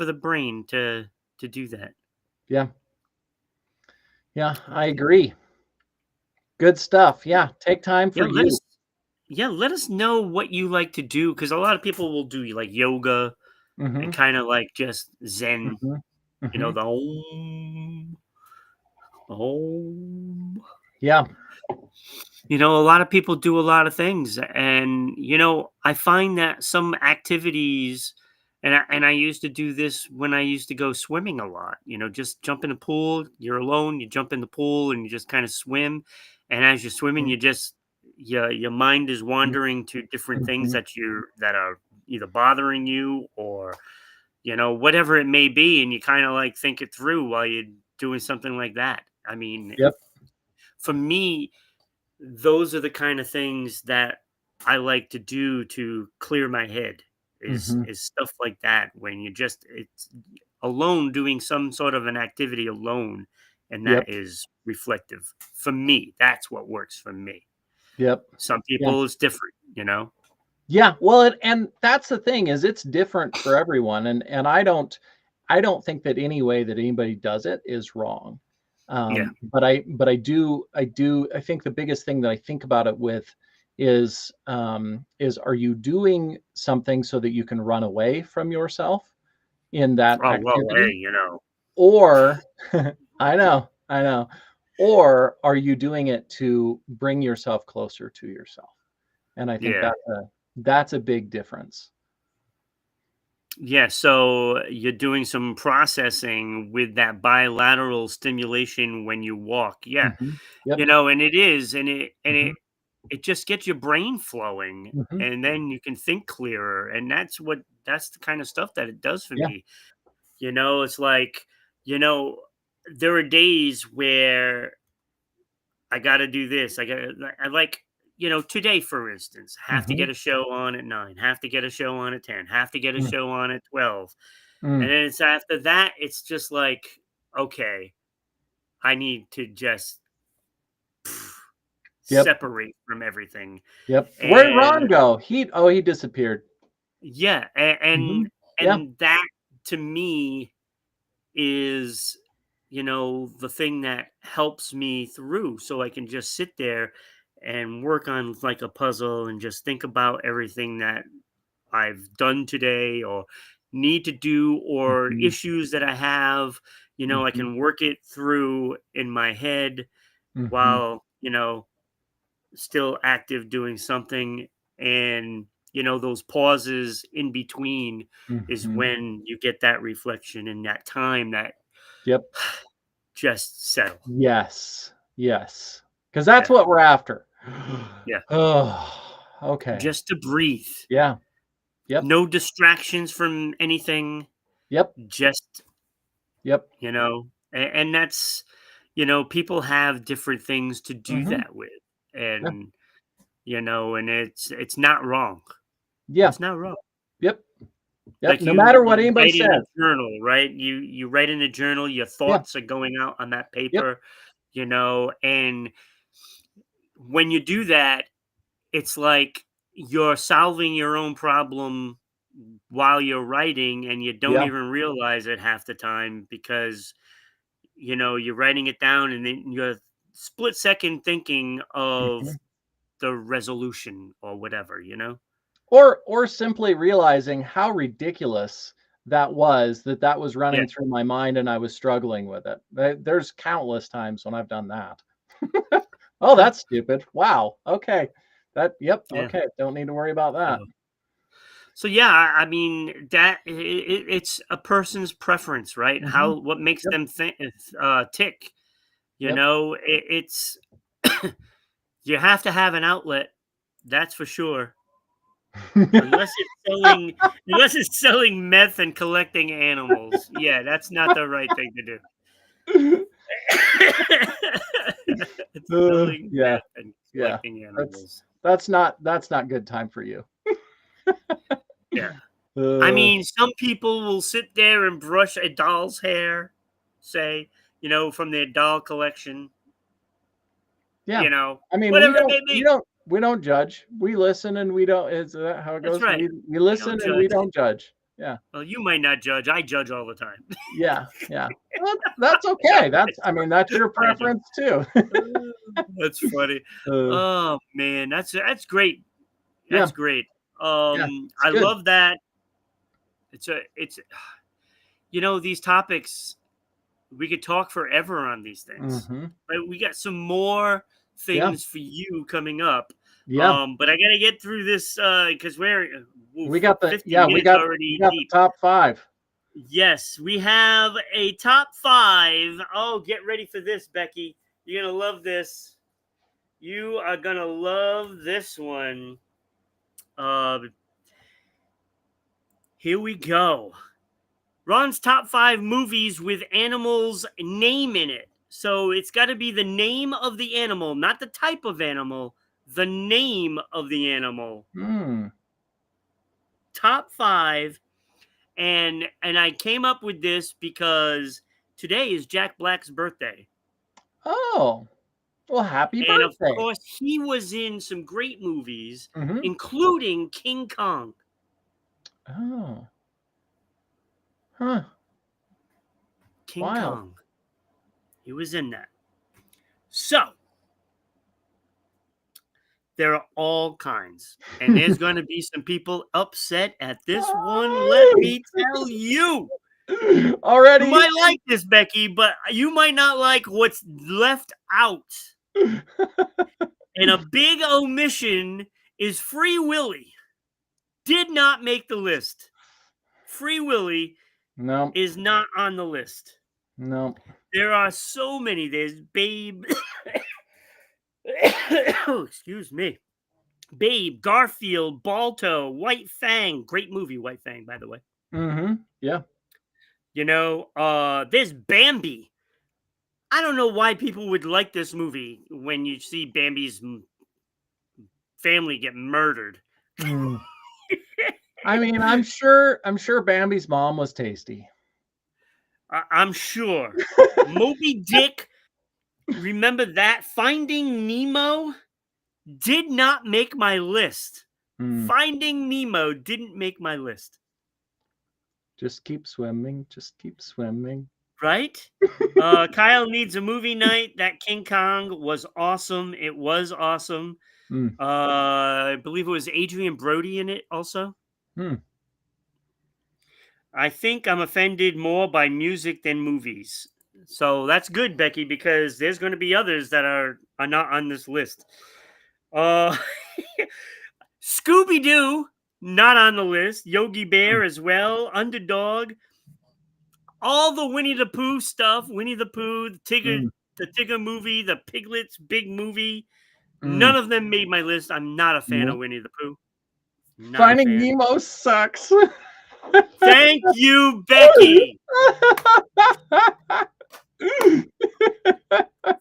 the brain to do that. Yeah, yeah, I Okay. agree. Good stuff. Yeah, take time Yeah, for you. let us know what you like to do, because a lot of people will do like yoga and Mhm. kind of like just zen, Mhm. Mhm. the Om. Oh. Yeah. A lot of people do a lot of things, and I find that some activities, and I used to do this when I used to go swimming a lot. Just jump in the pool. You're alone. You jump in the pool and you just kind of swim. And as you're swimming, Mhm, your mind is mhm, wandering to different things mhm. that are either bothering you or whatever it may be, and you kind of like think it through while you're doing something like that. I mean, Yep. for me, those are the kind of things that I like to do to clear my head, is Mhm. is stuff like that, when it's alone, doing some sort of an activity alone, and that Yep. is reflective. For me, that's what works for me. Yep. Some Yeah. people, it's different. Yeah, well, and that's the thing is it's different for everyone, and I don't think that any way that anybody does it is wrong. Yeah. But I think the biggest thing that I think about it with is are you doing something so that you can run away from yourself in that Oh, well, hey, activity? Or I know. Or are you doing it to bring yourself closer to yourself? And I think yeah. that's a big difference. Yeah, so you're doing some processing with that bilateral stimulation when you walk. Yeah. Mhm. Yep. And it is, Mhm. it just gets your brain flowing, Mhm. and then you can think clearer, and that's the kind of stuff that it does for Yeah. me. It's like, you know, there are days where I got to do this. I like, today, for instance, have to Mhm. get a show on at 9, have to get a show on at 10, have to get a Mm. show on at 12. And Mm. then it's after that, it's just like, okay, I need to just Yep. separate from everything. Yep. Where'd Ron And go? He disappeared. yeah, and Mhm. Yeah. and that, to me, is the thing that helps me through, so I can just sit there and work on like a puzzle and just think about everything that I've done today or need to do, or Mhm. issues that I have. I Mhm. can work it through in my head Mhm. while still active doing something. And those pauses in between is Mhm. when you get that reflection and that time that Yep. just settle. Yes. Yes. Because that's Yeah. what we're after. Yeah. Oh, okay. Just to breathe. Yeah. Yep. No distractions from anything. Yep. Just, Yep. and that's, people have different things to do Mhm. that with. Yeah. And, and it's not wrong. Yeah. It's not wrong. Yep. Yep. Like, No matter what you anybody write in a says. journal, right? You write in a journal, your Yeah. thoughts are going out on that Yep. paper, and when you do that, it's like you're solving your own problem while you're writing, and you don't Yeah. even realize it half the time, because you're writing it down, and then you're split second thinking of Mhm. the resolution or whatever. Or simply realizing how ridiculous that was Yeah. running through my mind and I was struggling with it. There's countless times when I've done that. "Oh, Huh. that's stupid. Wow, okay. Yep, Yeah. okay, don't need to worry about that." So, yeah, I mean, that it's a person's preference, right? Mhm. What makes Yep, them think, tick. yep. It's you have to have an outlet, that's for sure. Unless it's selling meth and collecting animals. Yeah, that's not the right thing to do. It's selling Yeah, meth and yeah. collecting That's animals. that's not good time for you. Yeah. I Uh, mean, some people will sit there and brush a doll's hair, say, from their doll collection, yeah. I mean, whatever it may be. we don't judge. We listen and we don't is that how it That's goes? right. We We listen don't and we judge. don't judge. Yeah. Well, you might not judge. I judge all the time. Yeah, yeah. Well, that's No, okay. That's it's I mean, that's your I don't. preference too. That's funny. Uh, Oh man, that's great. yeah, That's great. yeah, it's I good. love that. It's these topics. We could talk forever on these things. Mhm. But we got some more Yeah. things for you coming up. Yeah. But I gotta get through this because we're We oof, got the 50 yeah, minutes we already got the deep. top 5. Yes, we have a top five. Oh, get ready for this, Becky. You're gonna love this. You are gonna love this one. Uh, Here we go. Ron's top five movies with animals' name in it. So it's got to be the name of the animal, not the type of animal, the name of the animal. Mm. Top five. And I came up with this because today is Jack Black's birthday. Oh, well, happy And of birthday. course, he was in some great movies, Mhm. including King Kong. Oh. Huh. King Wild. Kong. He was in that. So there are all kinds. And there's going to be some people upset at this one. Let me tell you. You Already? might like this, Becky, but you might not like what's left out. And a big omission is Free Willy. Did not make the list. Free Willy No. is not on the list. No. There are so many. There's Babe. Oh, excuse me. Babe, Garfield, Balto, White Fang. Great movie, White Fang, by the way. Mhm. Yeah. There's Bambi. I don't know why people would like this movie when you see Bambi's family get murdered. Mm. I mean, I'm sure Bambi's mom was tasty. I'm sure. Moby Dick, remember that? Finding Nemo did not make my list. Mm. Finding Nemo didn't make my list, Just keep swimming, just keep swimming. right? Kyle needs a movie night. That King Kong was awesome. It was awesome. Mm. I believe it was Adrian Brody in it also. Mm. I think I'm offended more by music than movies. So that's good, Becky, because there's going to be others that are not on this list. Uh, Scooby Doo, not on the list. Yogi Mm. Bear as well. Underdog. All the Winnie the Pooh stuff. Winnie the Pooh, Mm. the Tigger movie, the Piglets big movie. Mm. None of them made my list. I'm not a fan of Nope. Winnie the Pooh. Not a Finding fan. Nemo sucks. Thank you, Becky.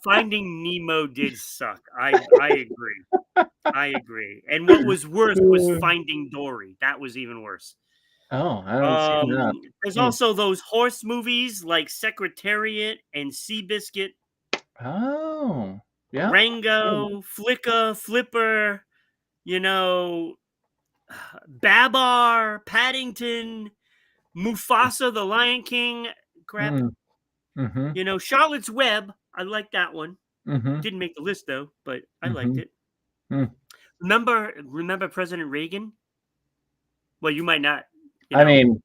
Finding Nemo did suck. I agree. I agree. And what was worse was Finding Dory. That was even worse. Oh, I haven't seen that. There's Hmm. also those horse movies like Secretariat and Seabiscuit, Oh, yeah. Rango, Flicka, Flipper, you know, Babar, Paddington, Mufasa, the Lion King. Crap. Mm. Mhm. Charlotte's Web. I like that one. Mhm. Didn't make the list though, but I liked Mhm. it. Mm. Remember President Reagan? Well, you might not, you I know. mean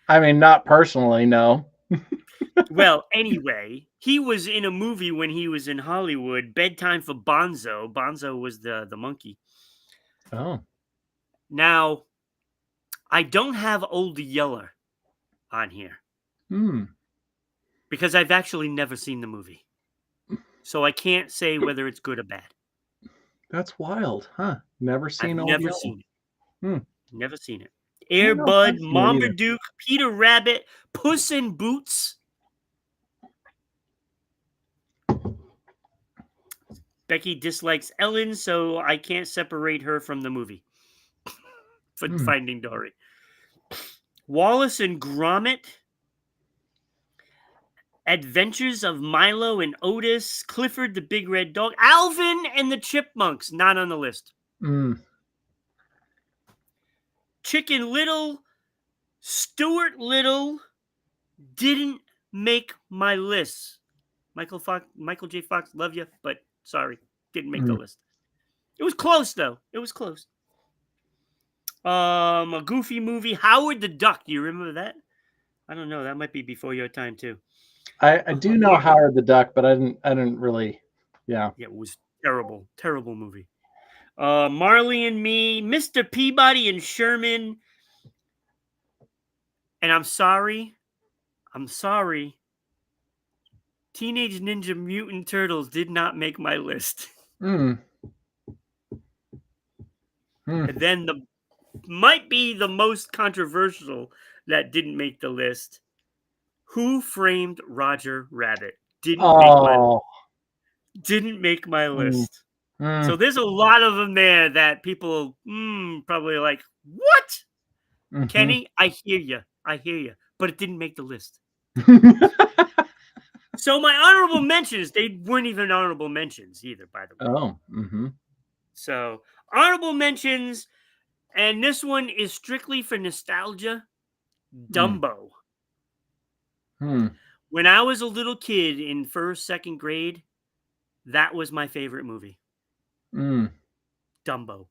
I mean, not personally, no. Well, anyway, he was in a movie when he was in Hollywood, Bedtime for Bonzo. Bonzo was the monkey. Oh. Now, I don't have Old Yeller on here Hmm. because I've actually never seen the movie. So I can't say whether it's good or bad. That's wild, huh? Never I've seen Old never Yeller. seen it. Hmm. Never seen it. I don't Air know if Bud, I've seen it either. Marmaduke, Peter Rabbit, Puss in Boots. Becky dislikes Ellen, so I can't separate her from the movie for Hmm. Finding Dory. Wallace and Gromit, Adventures of Milo and Otis, Clifford the Big Red Dog, Alvin and the Chipmunks, not on the list. Mm. Chicken Little, Stuart Little didn't make my list. Michael J. Fox, love you, but sorry, didn't make the Mm. list. It was close though. It was close. A Goofy movie, Howard the Duck. Do you remember that? I don't know. That might be before your time too. I do know Howard the Duck, but I didn't really. Yeah. Yeah, it was terrible, terrible movie. Marley and Me, Mr. Peabody and Sherman, and I'm sorry, Teenage Ninja Mutant Turtles did not make my list. Mm. Mm. And then the might be the most controversial that didn't make the list. Who Framed Roger Rabbit? Oh. Didn't make my Mm. list. So Mm. there's a lot of them there that people probably like, what? Mhm. Kenny, I hear you. I hear you. But it didn't make the list. So my honorable mentions, they weren't even honorable mentions either, by the way. Oh. Mhm. So honorable mentions, and this one is strictly for nostalgia. Mm. Dumbo. Hmm. When I was a little kid in first, second grade, that was my favorite movie. Mm. Dumbo.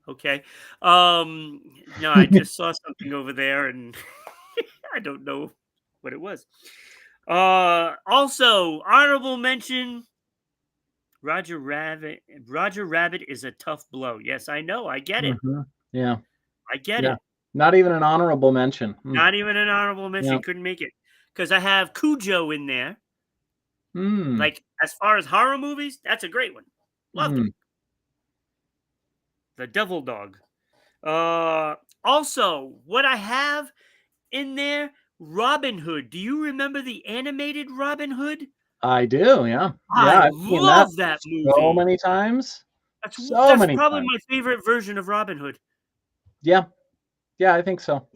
Okay. Um, no, I just saw something over there and I don't know what it was. Also, honorable mention Roger Rabbit. Roger Rabbit is a tough blow. Yes, I know. I get it. Mhm. Yeah. I get Yeah. it. Not even an honorable mention. Mm. Not even an honorable Yeah. mention. Couldn't make it. Because I have Cujo in there. Mm. Like, as far as horror movies, that's a great one. Loved Mm. him. The Devil Dog. Uh, Also, what I have in there, Robin Hood. Do you remember the animated Robin Hood? I do. Yeah. Yeah. I I've seen that love that so movie. many times. That's So that's many probably times. my favorite version of Robin Hood. Yeah. Yeah. I think so.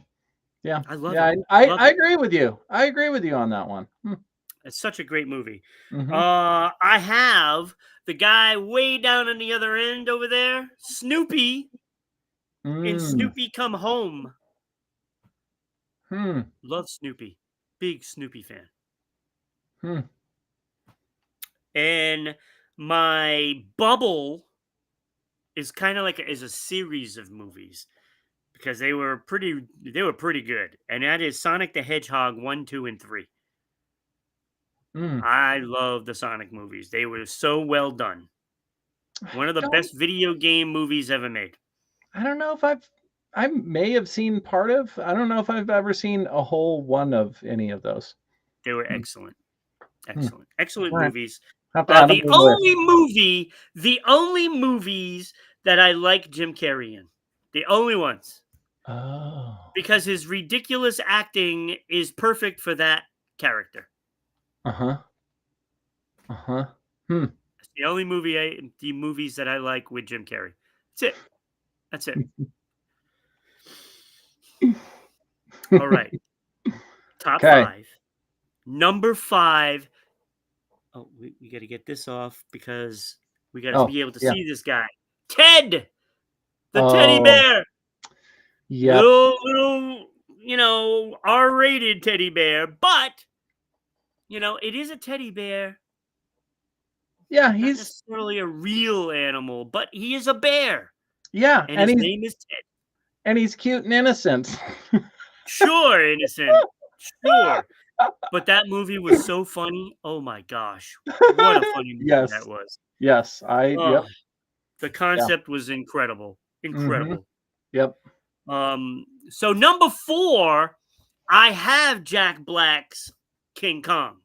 Yeah. I love Yeah. it. I Love it. agree with you. I agree with you on that one. Hmm. It's such a great movie. Mhm. I have the guy way down on the other end over there, Snoopy in Mm. Snoopy Come Home. Hmm. Love Snoopy. Big Snoopy fan. Hmm. And my bubble is kind of like is a series of movies because they were pretty good. And that is Sonic the Hedgehog 1, 2, and 3. Mm. I love the Sonic movies. They were so well done. One of the Don't best video game movies ever made. I don't know if I may have seen part of. I don't know if I've ever seen a whole one of any of those. They were Hmm. excellent. Hmm. Excellent. Excellent All right. movies. Have to add them The to the list. only movies that I like Jim Carrey in. The only ones. Oh. Because his ridiculous acting is perfect for that character. Uh-huh. Uh-huh. Hmm. It's the movies that I like with Jim Carrey. That's it. That's it. All right. Top Okay. five. Number five. Oh, we got to get this off because we got to Oh, be able to yeah. see this guy. Ted, the teddy Oh, bear. yep. Little, R-rated teddy bear, but, it is a teddy bear, Yeah, not he's necessarily a real animal, but he is a bear, yeah, and his name is Ted. and he's cute and innocent. Sure, innocent. Sure. But that movie was so funny. Oh my gosh. What a funny movie that Yes. was. Yes. Oh, Yep. the Yeah. concept was incredible. Mhm. Incredible. Yep. So number four, I have Jack Black's King Kong.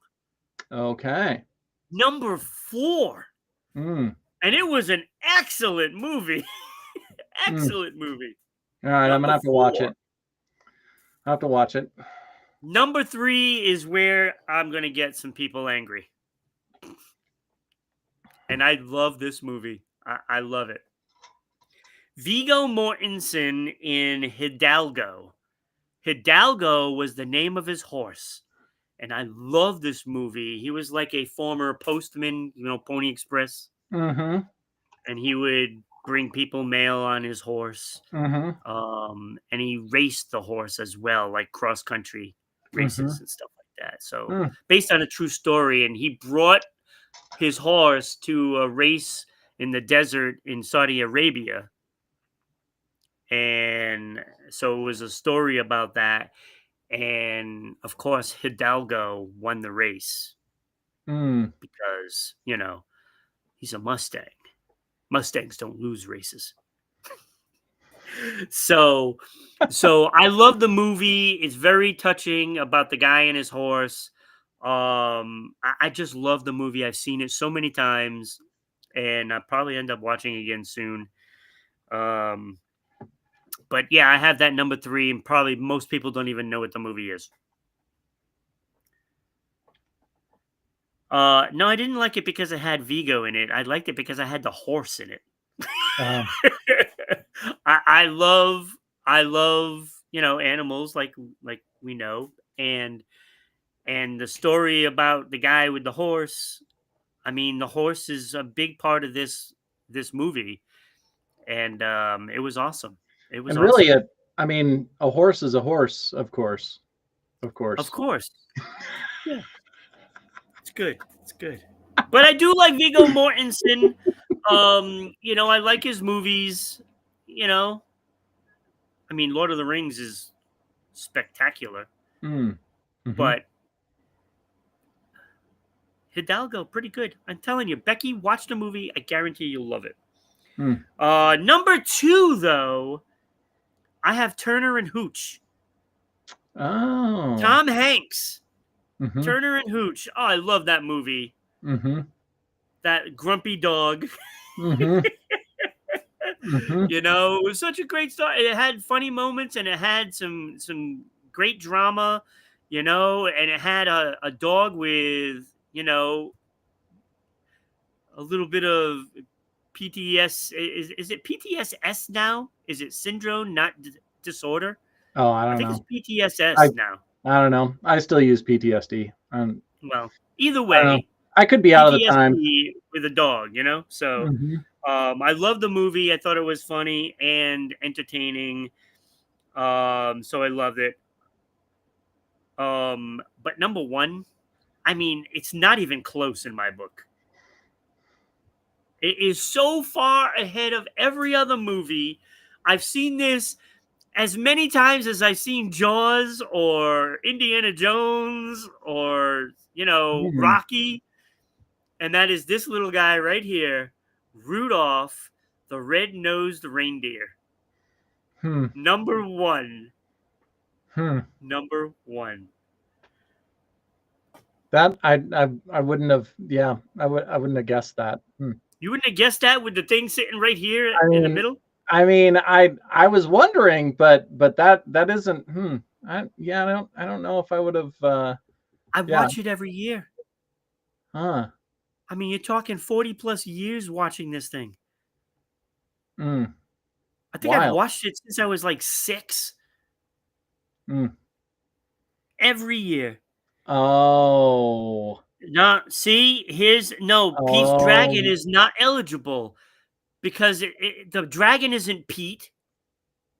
Okay. Number four. Mm. And it was an excellent movie. Mm. Excellent movie. All right, I'm gonna Number have to watch four. it. I'll have to watch it. Number three is where I'm going to get some people angry. And I love this movie. I love it. Vigo Mortensen in Hidalgo. Hidalgo was the name of his horse. And I love this movie. He was like a former postman, Pony Express. Mhm. And he would bring people mail on his horse. Mhm. And he raced the horse as well, like cross country races Mhm. and stuff like that. So Mm. based on a true story, and he brought his horse to a race in the desert in Saudi Arabia, and so it was a story about that. And of course, Hidalgo won the race Mm. because he's a Mustang. Mustangs don't lose races. So I love the movie. It's very touching about the guy and his horse. I just love the movie. I've seen it so many times, and I'll probably end up watching it again soon. Um, but yeah, I have that number three, and probably most people don't even know what the movie is. No, I didn't like it because it had Vigo in it. I liked it because I had the horse in it. Uh, I love animals like we know, and the story about the guy with the horse. I mean, the horse is a big part of this movie, and it was awesome. It was and really, awesome. I mean, a horse is a horse, of course, of Of course. course, yeah, it's good. It's good. But I do like Viggo Mortensen. I like his movies. You know, I mean, Lord of the Rings is spectacular, Mm. Hmm. but Hidalgo, pretty good. I'm telling you, Becky, watch the movie. I guarantee you'll love it. Mm. Number two, though, I have Turner and Hooch. Oh. Tom Hanks, Hmm. Turner and Hooch. Oh, I love that movie. Hmm. That grumpy dog. Hmm. Hmm. It was such a great story. It had funny moments and it had some great drama. And it had a dog with a little bit of PTS. Is it PTSS now? Is it syndrome, not disorder? Oh, I I don't think it's know. I PTSS now. I don't know. I still use PTSD. Well, either I don't know. way, I could be out of the time. PTSD with a dog. So Hmm. I love the movie. I thought it was funny and entertaining. So I loved it. But number one, I mean, it's not even close in my book. It is so far ahead of every other movie. I've seen this as many times as I've seen Jaws or Indiana Jones or, Hmm. Rocky. And that is this little guy right here, Rudolph the Red-Nosed Reindeer. Hmm. Number one. Hmm. Number one. That I wouldn't have. Yeah, I wouldn't have guessed that. Hmm. You wouldn't have guessed that with the thing sitting right here I in the mean, middle? I was wondering, but that isn't. Hmm. Yeah, I don't know if I would have. I Yeah. watch it every year. Huh. I mean, you're talking 40 plus years watching this thing. Mm. I think I've Wild. watched it since I was like 6, Mm. every year. Oh. No, see, here's no Pete's dragon Oh. is not eligible because the dragon isn't Pete.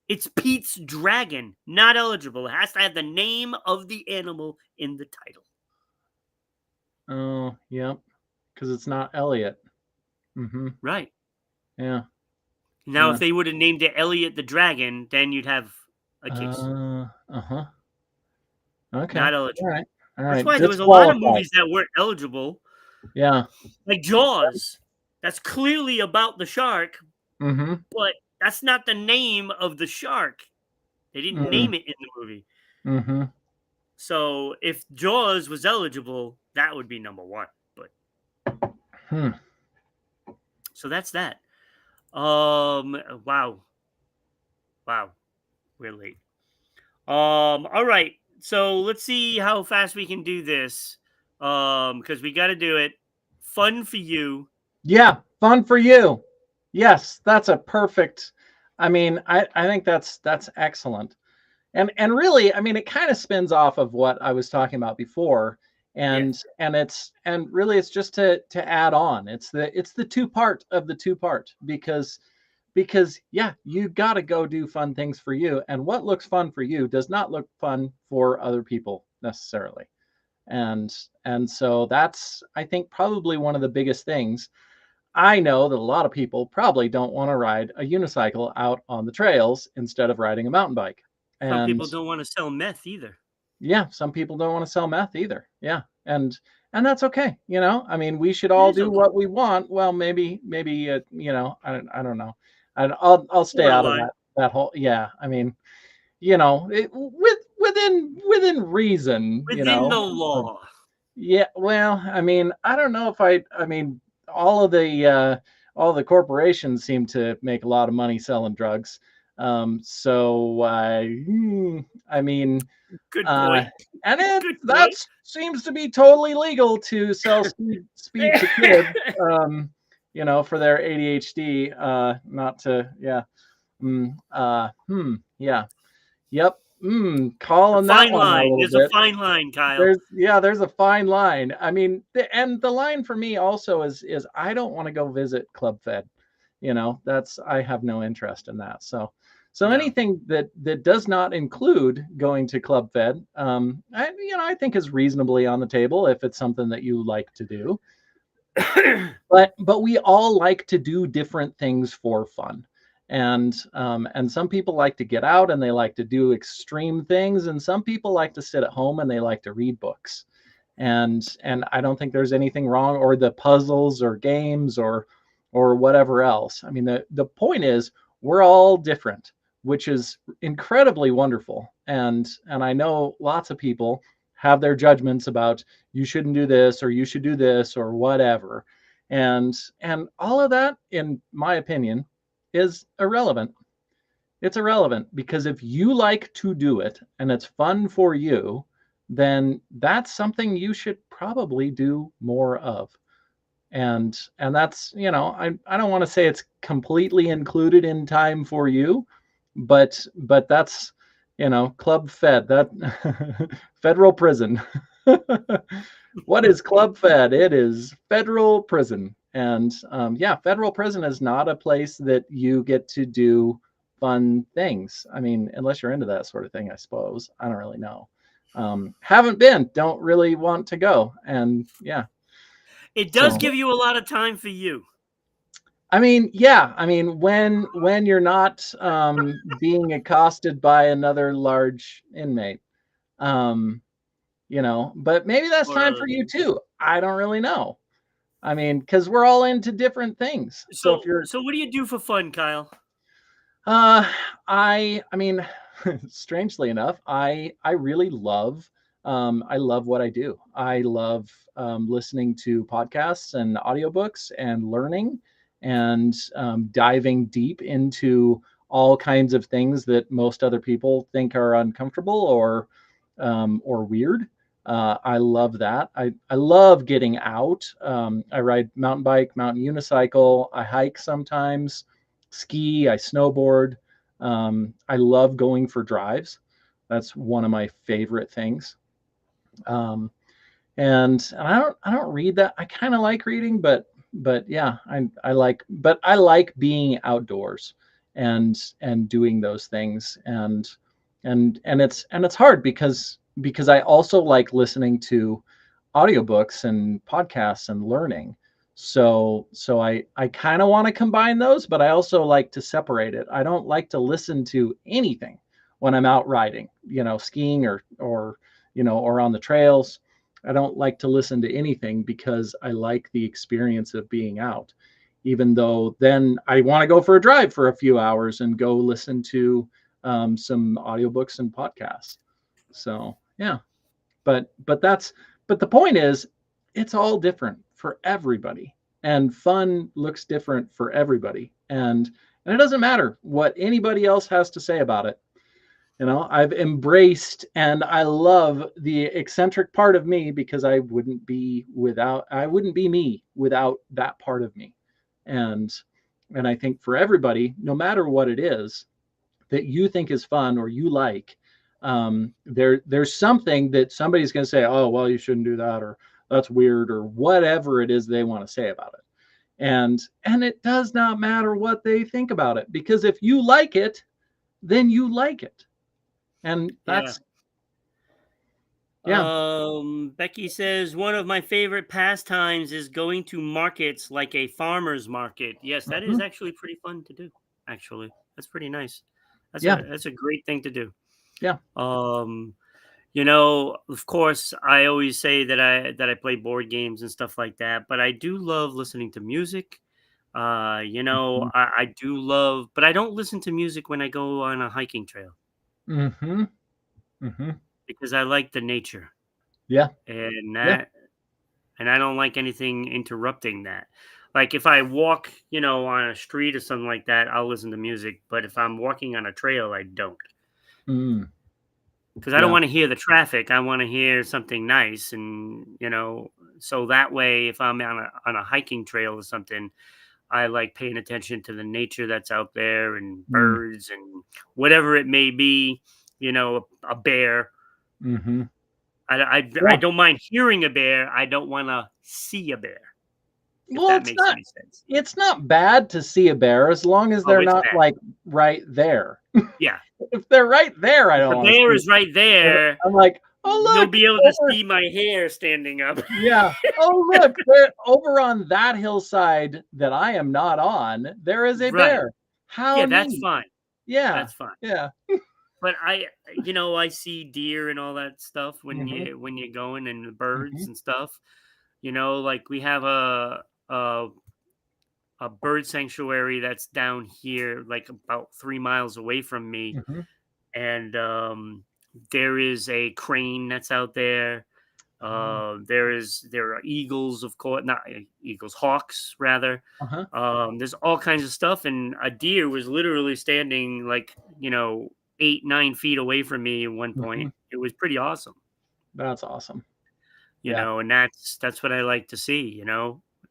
It's Pete's dragon, not eligible. It has to have the name of the animal in the title. Oh. Yep. Because it's not Elliot. Mm-hmm. Right. Yeah. Now, Yeah. if they would have named it Elliot the dragon, then you'd have a case. Uh-huh. Okay. Not All eligible. right. All That's right. why there was a lot of Disqualified. movies that weren't eligible, Yeah. like Jaws. That's clearly about the shark, Mm-hmm. but that's not the name of the shark. They didn't Mm. name it in the movie. Mm-hmm. So if Jaws was eligible, that would be number one. But Hmm. so that's that. Wow. Wow. We're late. All right. So let's see how fast we can do this. Because we gotta do it. Fun for you. Yeah, fun for you. Yes, that's a perfect. I mean, I think that's excellent. And really, I mean, it kind of spins off of what I was talking about before, Yeah. and really, it's just to add on. It's the two part of the two part because yeah, you got to go do fun things for you, and what looks fun for you does not look fun for other people necessarily, and so that's I think probably one of the biggest things. I know that a lot of people probably don't want to ride a unicycle out on the trails instead of riding a mountain bike. Some And people don't want to sell meth either. yeah, some people don't want to sell meth either. Yeah. And that's okay. I mean, we should It all is do okay. what we want. Well, maybe I don't know. I'll stay out of Borderline. that whole, yeah. I mean, within reason, Within the law. yeah, well, I mean, I don't know if I mean, all the corporations seem to make a lot of money selling drugs. So I mean, Good uh, point. and it Good that point. seems to be totally legal to sell speed to kids, for their ADHD. Not to, yeah, yeah, yep, A calling that fine one out a line. little There's a bit. fine line, Kyle. There's a fine line. I mean, and the line for me also is I don't want to go visit Club Fed. That's, I have no interest in that. So No. anything that does not include going to Club Fed, I think is reasonably on the table if it's something that you like to do. But we all like to do different things for fun. And some people like to get out and they like to do extreme things, and some people like to sit at home and they like to read books. And I don't think there's anything wrong, or the puzzles or games or whatever else. I mean, the point is we're all different, which is incredibly wonderful. And I know lots of people have their judgments about, you shouldn't do this or you should do this or whatever. And all of that, in my opinion, is irrelevant. It's irrelevant because if you like to do it and it's fun for you, then that's something you should probably do more of. And that's, I don't want to say it's completely included in time for you, but that's, Club Fed, that federal prison. What is Club Fed? It is federal prison. And yeah, federal prison is not a place that you get to do fun things. I mean, unless you're into that sort of thing, I suppose. I don't really know. Haven't been, don't really want to go. And yeah, It does so give you a lot of time for you. I mean, yeah, I mean, when you're not being accosted by another large inmate, um, but maybe that's Or time for you too. I don't really know. I mean, because we're all into different things. So if you're, so what do you do for fun, Kyle? uh, I mean, strangely enough, I really love, I love what I do. I love listening to podcasts and audiobooks and learning and diving deep into all kinds of things that most other people think are uncomfortable or weird. I love that. I love getting out. I ride mountain bike, mountain unicycle. I hike sometimes, ski, I snowboard. I love going for drives. That's one of my favorite things. Um, and I don't read that. I kind of like reading, but yeah, I like being outdoors and doing those things. And it's hard because I also like listening to audiobooks and podcasts and learning. So I kind of want to combine those, but I also like to separate it. I don't like to listen to anything when I'm out riding, skiing or on the trails. I don't like to listen to anything because I like the experience of being out. Even though then I want to go for a drive for a few hours and go listen to some audiobooks and podcasts. So yeah, but the point is, it's all different for everybody, and fun looks different for everybody, and it doesn't matter what anybody else has to say about it. I've embraced and I love the eccentric part of me because I wouldn't be me without that part of me. And and I think for everybody, no matter what it is that you think is fun or you like, there's something that somebody's going to say, oh well, you shouldn't do that, or that's weird, or whatever it is they want to say about it. And it does not matter what they think about it, because if you like it, then you like it. And Yeah. that's Yeah. Becky says one of my favorite pastimes is going to markets like a farmer's market. Yes, that is Mhm. actually pretty fun to do. Actually, that's pretty nice. Yeah. That's a great thing to do. Yeah. Um, of course, I always say that I play board games and stuff like that, but I do love listening to music. Mhm. I do love, but I don't listen to music when I go on a hiking trail Mhm. Mhm. because I like the nature Yeah. and Yeah. that and I don't like anything interrupting that. Like if I walk, on a street or something like that, I'll listen to music. But if I'm walking on a trail, I don't, Mm. because I don't Yeah. want to hear the traffic. I want to hear something nice, and so that way, if I'm on a hiking trail or something, I like paying attention to the nature that's out there and Mm. birds and whatever it may be. A bear. Mhm. I Yeah. don't mind hearing a bear. I don't want to see a bear. If Well, that makes any sense. it's not bad to see a bear as long as Oh, they're it's not, bad. like, right there. Yeah. If they're right there, I If don't the wanna bear see is right it. there, I'm like, "Oh, you'll look, be able to over." see my hair standing up. Yeah. "Oh, look, there over on that hillside that I am not on, there is a Right. bear. How Yeah, that's neat." fine. Yeah. That's fine. Yeah. But I see deer and all that stuff Mhm. when you're going and the Mhm. birds and stuff. Like we have a a bird sanctuary that's down here, like about 3 miles away from me, Mhm. and there is a crane that's out there. Oh. There are eagles, of course, not eagles, hawks rather. Uh-huh. There's all kinds of stuff, and a deer was literally standing like 8, 9 feet away from me at one Mhm. point. It was pretty awesome, That's awesome. Yeah. and that's what I like to see.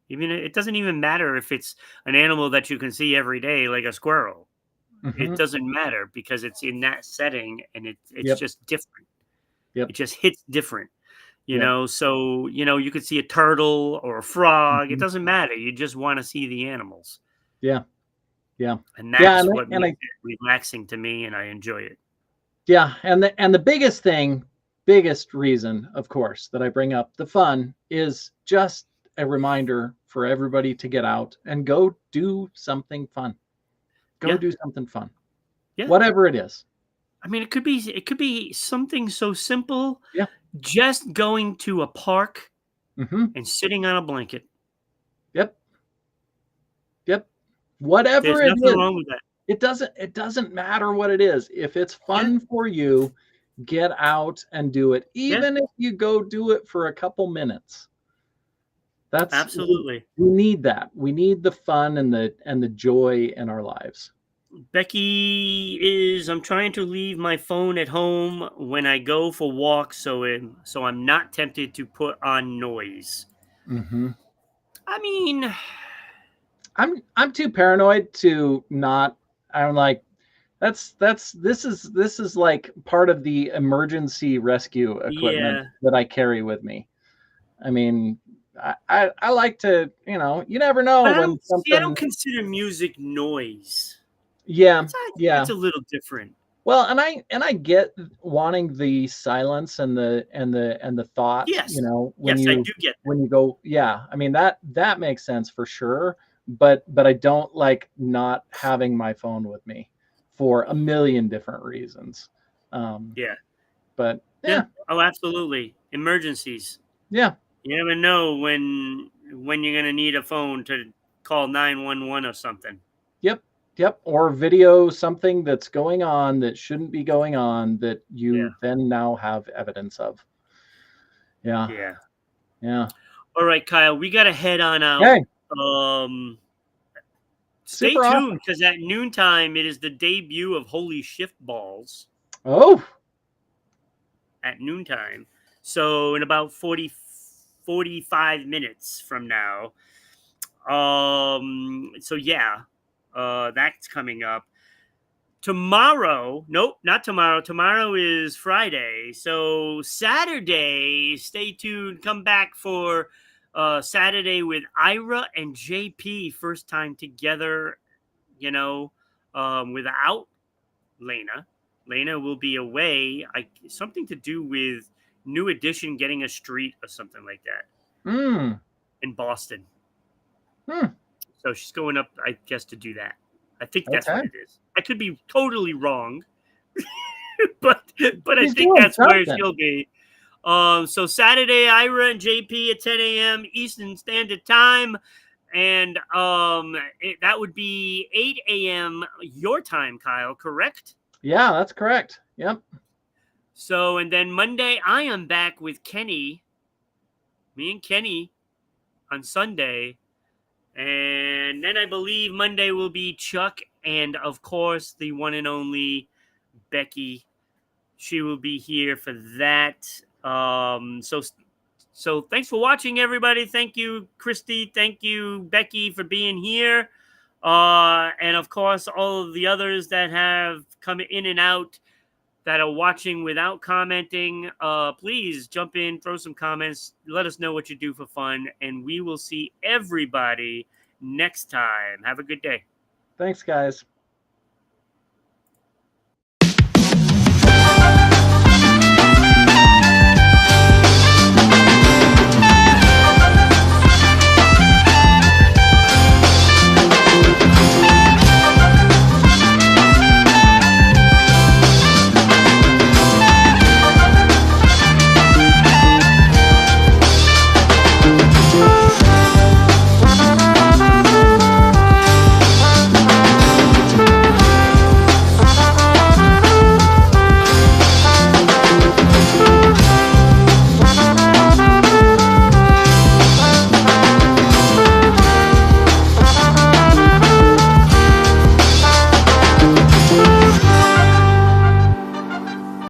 Even it doesn't even matter if it's an animal that you can see every day, like a squirrel. It Mhm. doesn't matter because it's in that setting, and it's Yep. just different. Yep. It just hits different. Yep. So you could see a turtle or a frog. It Mhm. doesn't matter. You just want to see the animals, Yeah. Yeah. and Yeah, that's what and makes I it relaxing to me, and I enjoy it. yeah, and the biggest reason, of course, that I bring up the fun is just a reminder for everybody to get out and go do something fun. Go Yeah, do something fun. yeah. Whatever it is. I mean, it could be something so simple, Yeah. just going to a park Mhm. and sitting on a blanket. Yep. Yep. Whatever There's it nothing is. wrong with that. It doesn't matter what it is. If it's Yeah, fun for you, get out and do it, yeah, even if you go do it for a couple minutes. That's absolutely. we need that. We need the fun and the joy in our lives. Becky is. I'm trying to leave my phone at home when I go for walks, so I'm not tempted to put on noise. Mhm. I mean, I'm too paranoid to not. I'm like, this is like part of the emergency rescue equipment yeah, that I carry with me. I mean, I like to, you never know but when I don't something. consider music noise. Yeah, I think yeah. that's a little different. Well, and I get wanting the silence and the thought, Yes, I do get when you go, yeah. I mean, that makes sense for sure, but I don't like not having my phone with me for a million different reasons. Um, that. Yeah, but yeah. yeah, Oh, absolutely. Emergencies. yeah, You never know when you're gonna need a phone to call 911 or something. yep, yep. Or video something that's going on that shouldn't be going on that Yeah, you then now have evidence of. Yeah, yeah. yeah. All right, Kyle, we gotta head on out. Okay, Um, Stay super tuned awesome. because at noontime it is the debut of Holy Shift Balls Oh. at noontime. So in about 45 minutes from now. So yeah, that's coming up. Tomorrow, nope, not tomorrow. Tomorrow is Friday. So Saturday, stay tuned. Come back for Saturday with Ira and JP. First time together, without Lena. Lena will be away. Something to do with New Edition getting a street or something like that Mm. in Boston. Hmm. So she's going up, I guess, to do that. I think that's Okay. what it is. I could be totally wrong, but I She's think doing that's where something. she'll be. So Saturday, Ira and JP at 10 a.m. Eastern Standard Time, and that would be 8 a.m. your time, Kyle. Correct? Yeah, that's correct. Yep. So, and then Monday, I am back with Kenny, me and Kenny on Sunday. And then I believe Monday will be Chuck and, of course, the one and only Becky. She will be here for that. So thanks for watching, everybody. Thank you, Christy. Thank you, Becky, for being here. And of course, all of the others that have come in and out that are watching without commenting, please jump in, throw some comments, let us know what you do for fun, and we will see everybody next time. Have a good day. Thanks, guys.